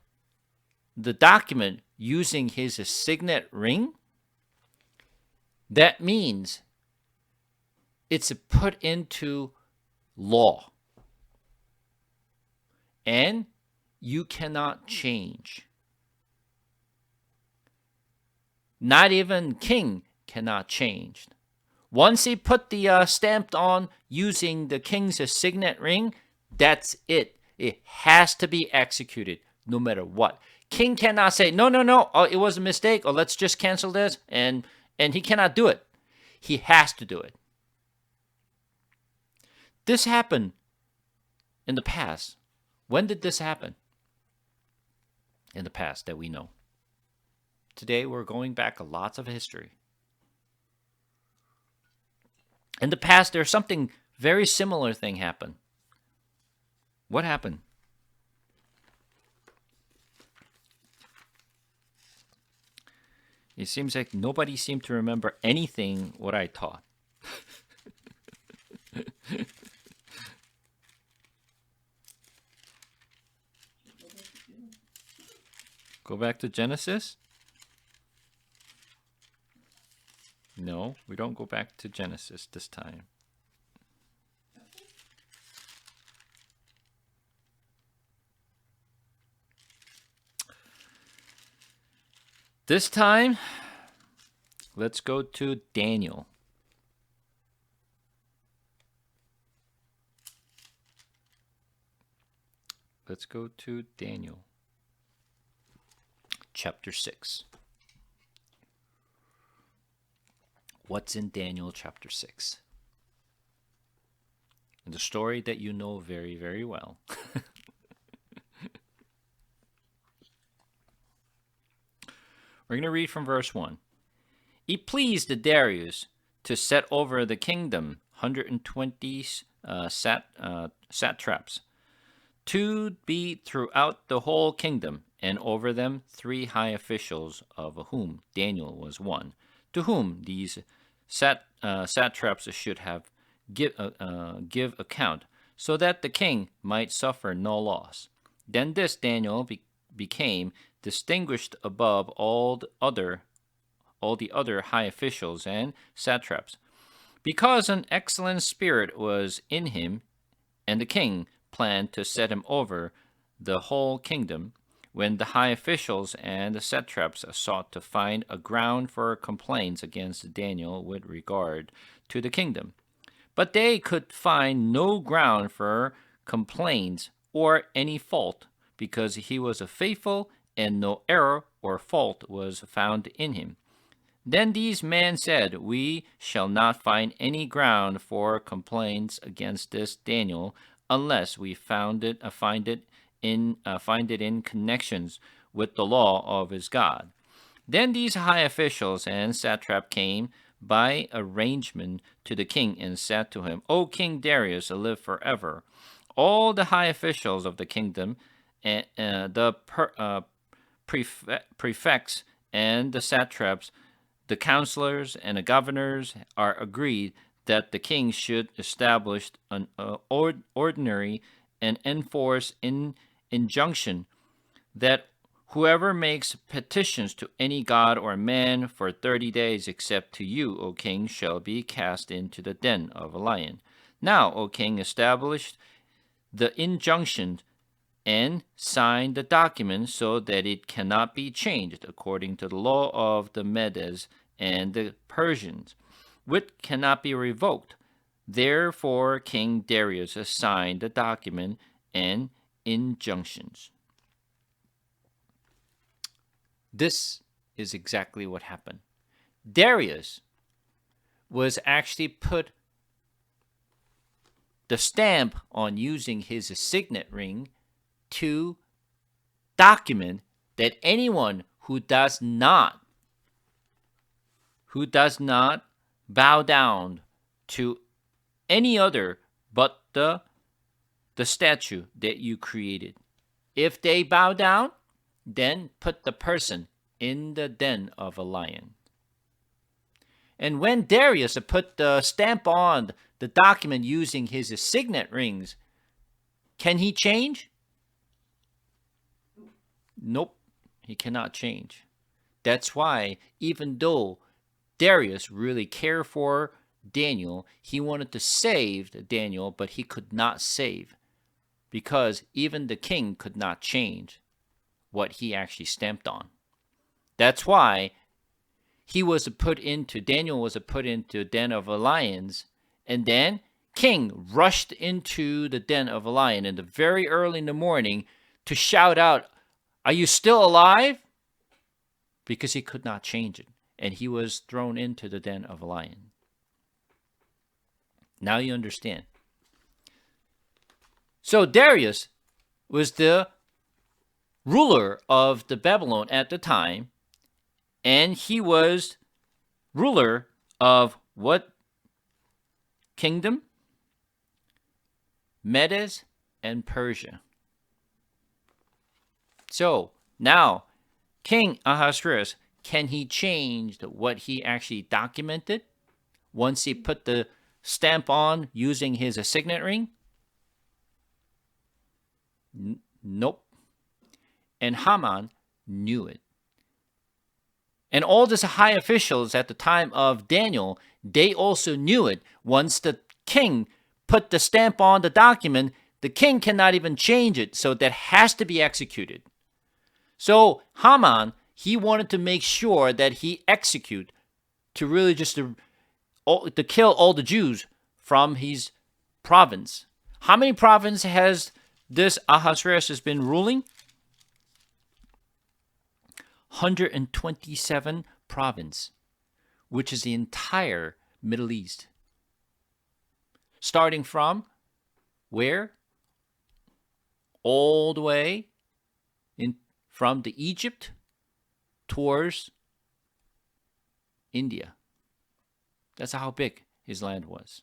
the document using his signet ring, that means it's put into law. And you cannot change. Not even king cannot change. Once he put the stamp on using the king's signet ring, that's it. It has to be executed no matter what. King cannot say, no, oh, it was a mistake, or let's just cancel this, and he cannot do it. He has to do it. This happened in the past. When did this happen? In the past that we know. Today we're going back a lots of history. In the past, there's something very similar thing happened. What happened? It seems like nobody seemed to remember anything what I taught. Go back to Genesis? No, we don't go back to Genesis this time. This time, let's go to Daniel. Let's go to Daniel, chapter 6. What's in Daniel chapter 6? And the story that you know very, very well. We're going to read from verse 1. It pleased Darius to set over the kingdom 120 satraps, to be throughout the whole kingdom, and over them 3 high officials, of whom Daniel was one, to whom these satraps should have give account, so that the king might suffer no loss. Then this Daniel became distinguished above all the other high officials and satraps, because an excellent spirit was in him, and the king planned to set him over the whole kingdom. When the high officials and the satraps sought to find a ground for complaints against Daniel with regard to the kingdom, but they could find no ground for complaints or any fault, because he was faithful and no error or fault was found in him. Then these men said, "We shall not find any ground for complaints against this Daniel, unless we find it in connections with the law of his God." Then these high officials and satrap came by arrangement to the king and said to him, "O King Darius, live forever. All the high officials of the kingdom, and the prefects and the satraps, the counselors and the governors are agreed that the king should establish an ordinary and enforce an injunction that whoever makes petitions to any god or man for 30 days except to you, O king, shall be cast into the den of a lion. Now, O king, establish the injunction and sign the document so that it cannot be changed according to the law of the Medes and the Persians, which cannot be revoked. Therefore, King Darius signed the document and injunctions. This is exactly what happened. Darius was actually put the stamp on using his signet ring to document that anyone who does not bow down to any other but the statue that you created. If they bow down, then put the person in the den of a lion. And when Darius put the stamp on the document using his signet rings, can he change? Nope, he cannot change. That's why, even though Darius really cared for Daniel, he wanted to save Daniel, but he could not save, because even the king could not change what he actually stamped on. That's why Daniel was put into the den of lions, and then king rushed into the den of a lion in the very early in the morning to shout out, "Are you still alive?" Because he could not change it, and he was thrown into the den of a lion. Now you understand. So Darius was the ruler of the Babylon at the time, and he was ruler of what kingdom? Medes and Persia. So now, King Ahasuerus, can he change what he actually documented once he put the stamp on using his signet ring? Nope. And Haman knew it. And all these high officials at the time of Daniel, they also knew it. Once the king put the stamp on the document, the king cannot even change it, so that has to be executed. So Haman, he wanted to make sure that he execute to really just to kill all the Jews from his province. How many provinces has this Ahasuerus has been ruling? 127 province, which is the entire Middle East. Starting from where? All the way from the Egypt towards India. That's how big his land was.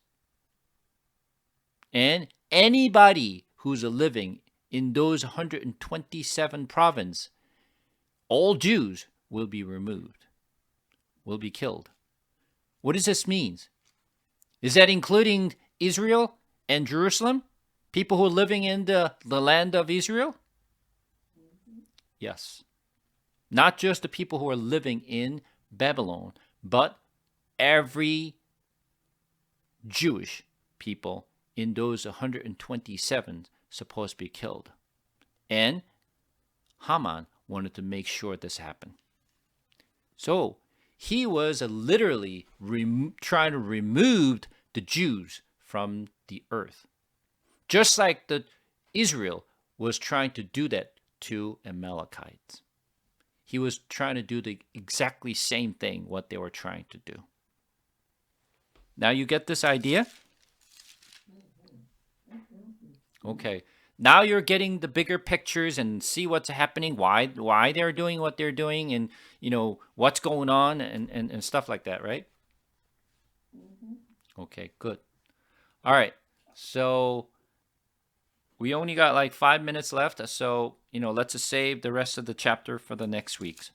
And anybody who's living in those 127 provinces, all Jews will be removed, will be killed. What does this mean? Is that including Israel and Jerusalem? People who are living in the land of Israel? Yes. Not just the people who are living in Babylon, but every Jewish people in those 127 supposed to be killed. And Haman wanted to make sure this happened. So he was literally trying to remove the Jews from the earth. Just like Israel was trying to do that to Amalekites. He was trying to do the exactly same thing what they were trying to do. Now you get this idea? Okay. Now you're getting the bigger pictures and see what's happening, why they're doing what they're doing, and what's going on and stuff like that, right? Okay, good. All right. So we only got like 5 minutes left, so let's just save the rest of the chapter for the next week's.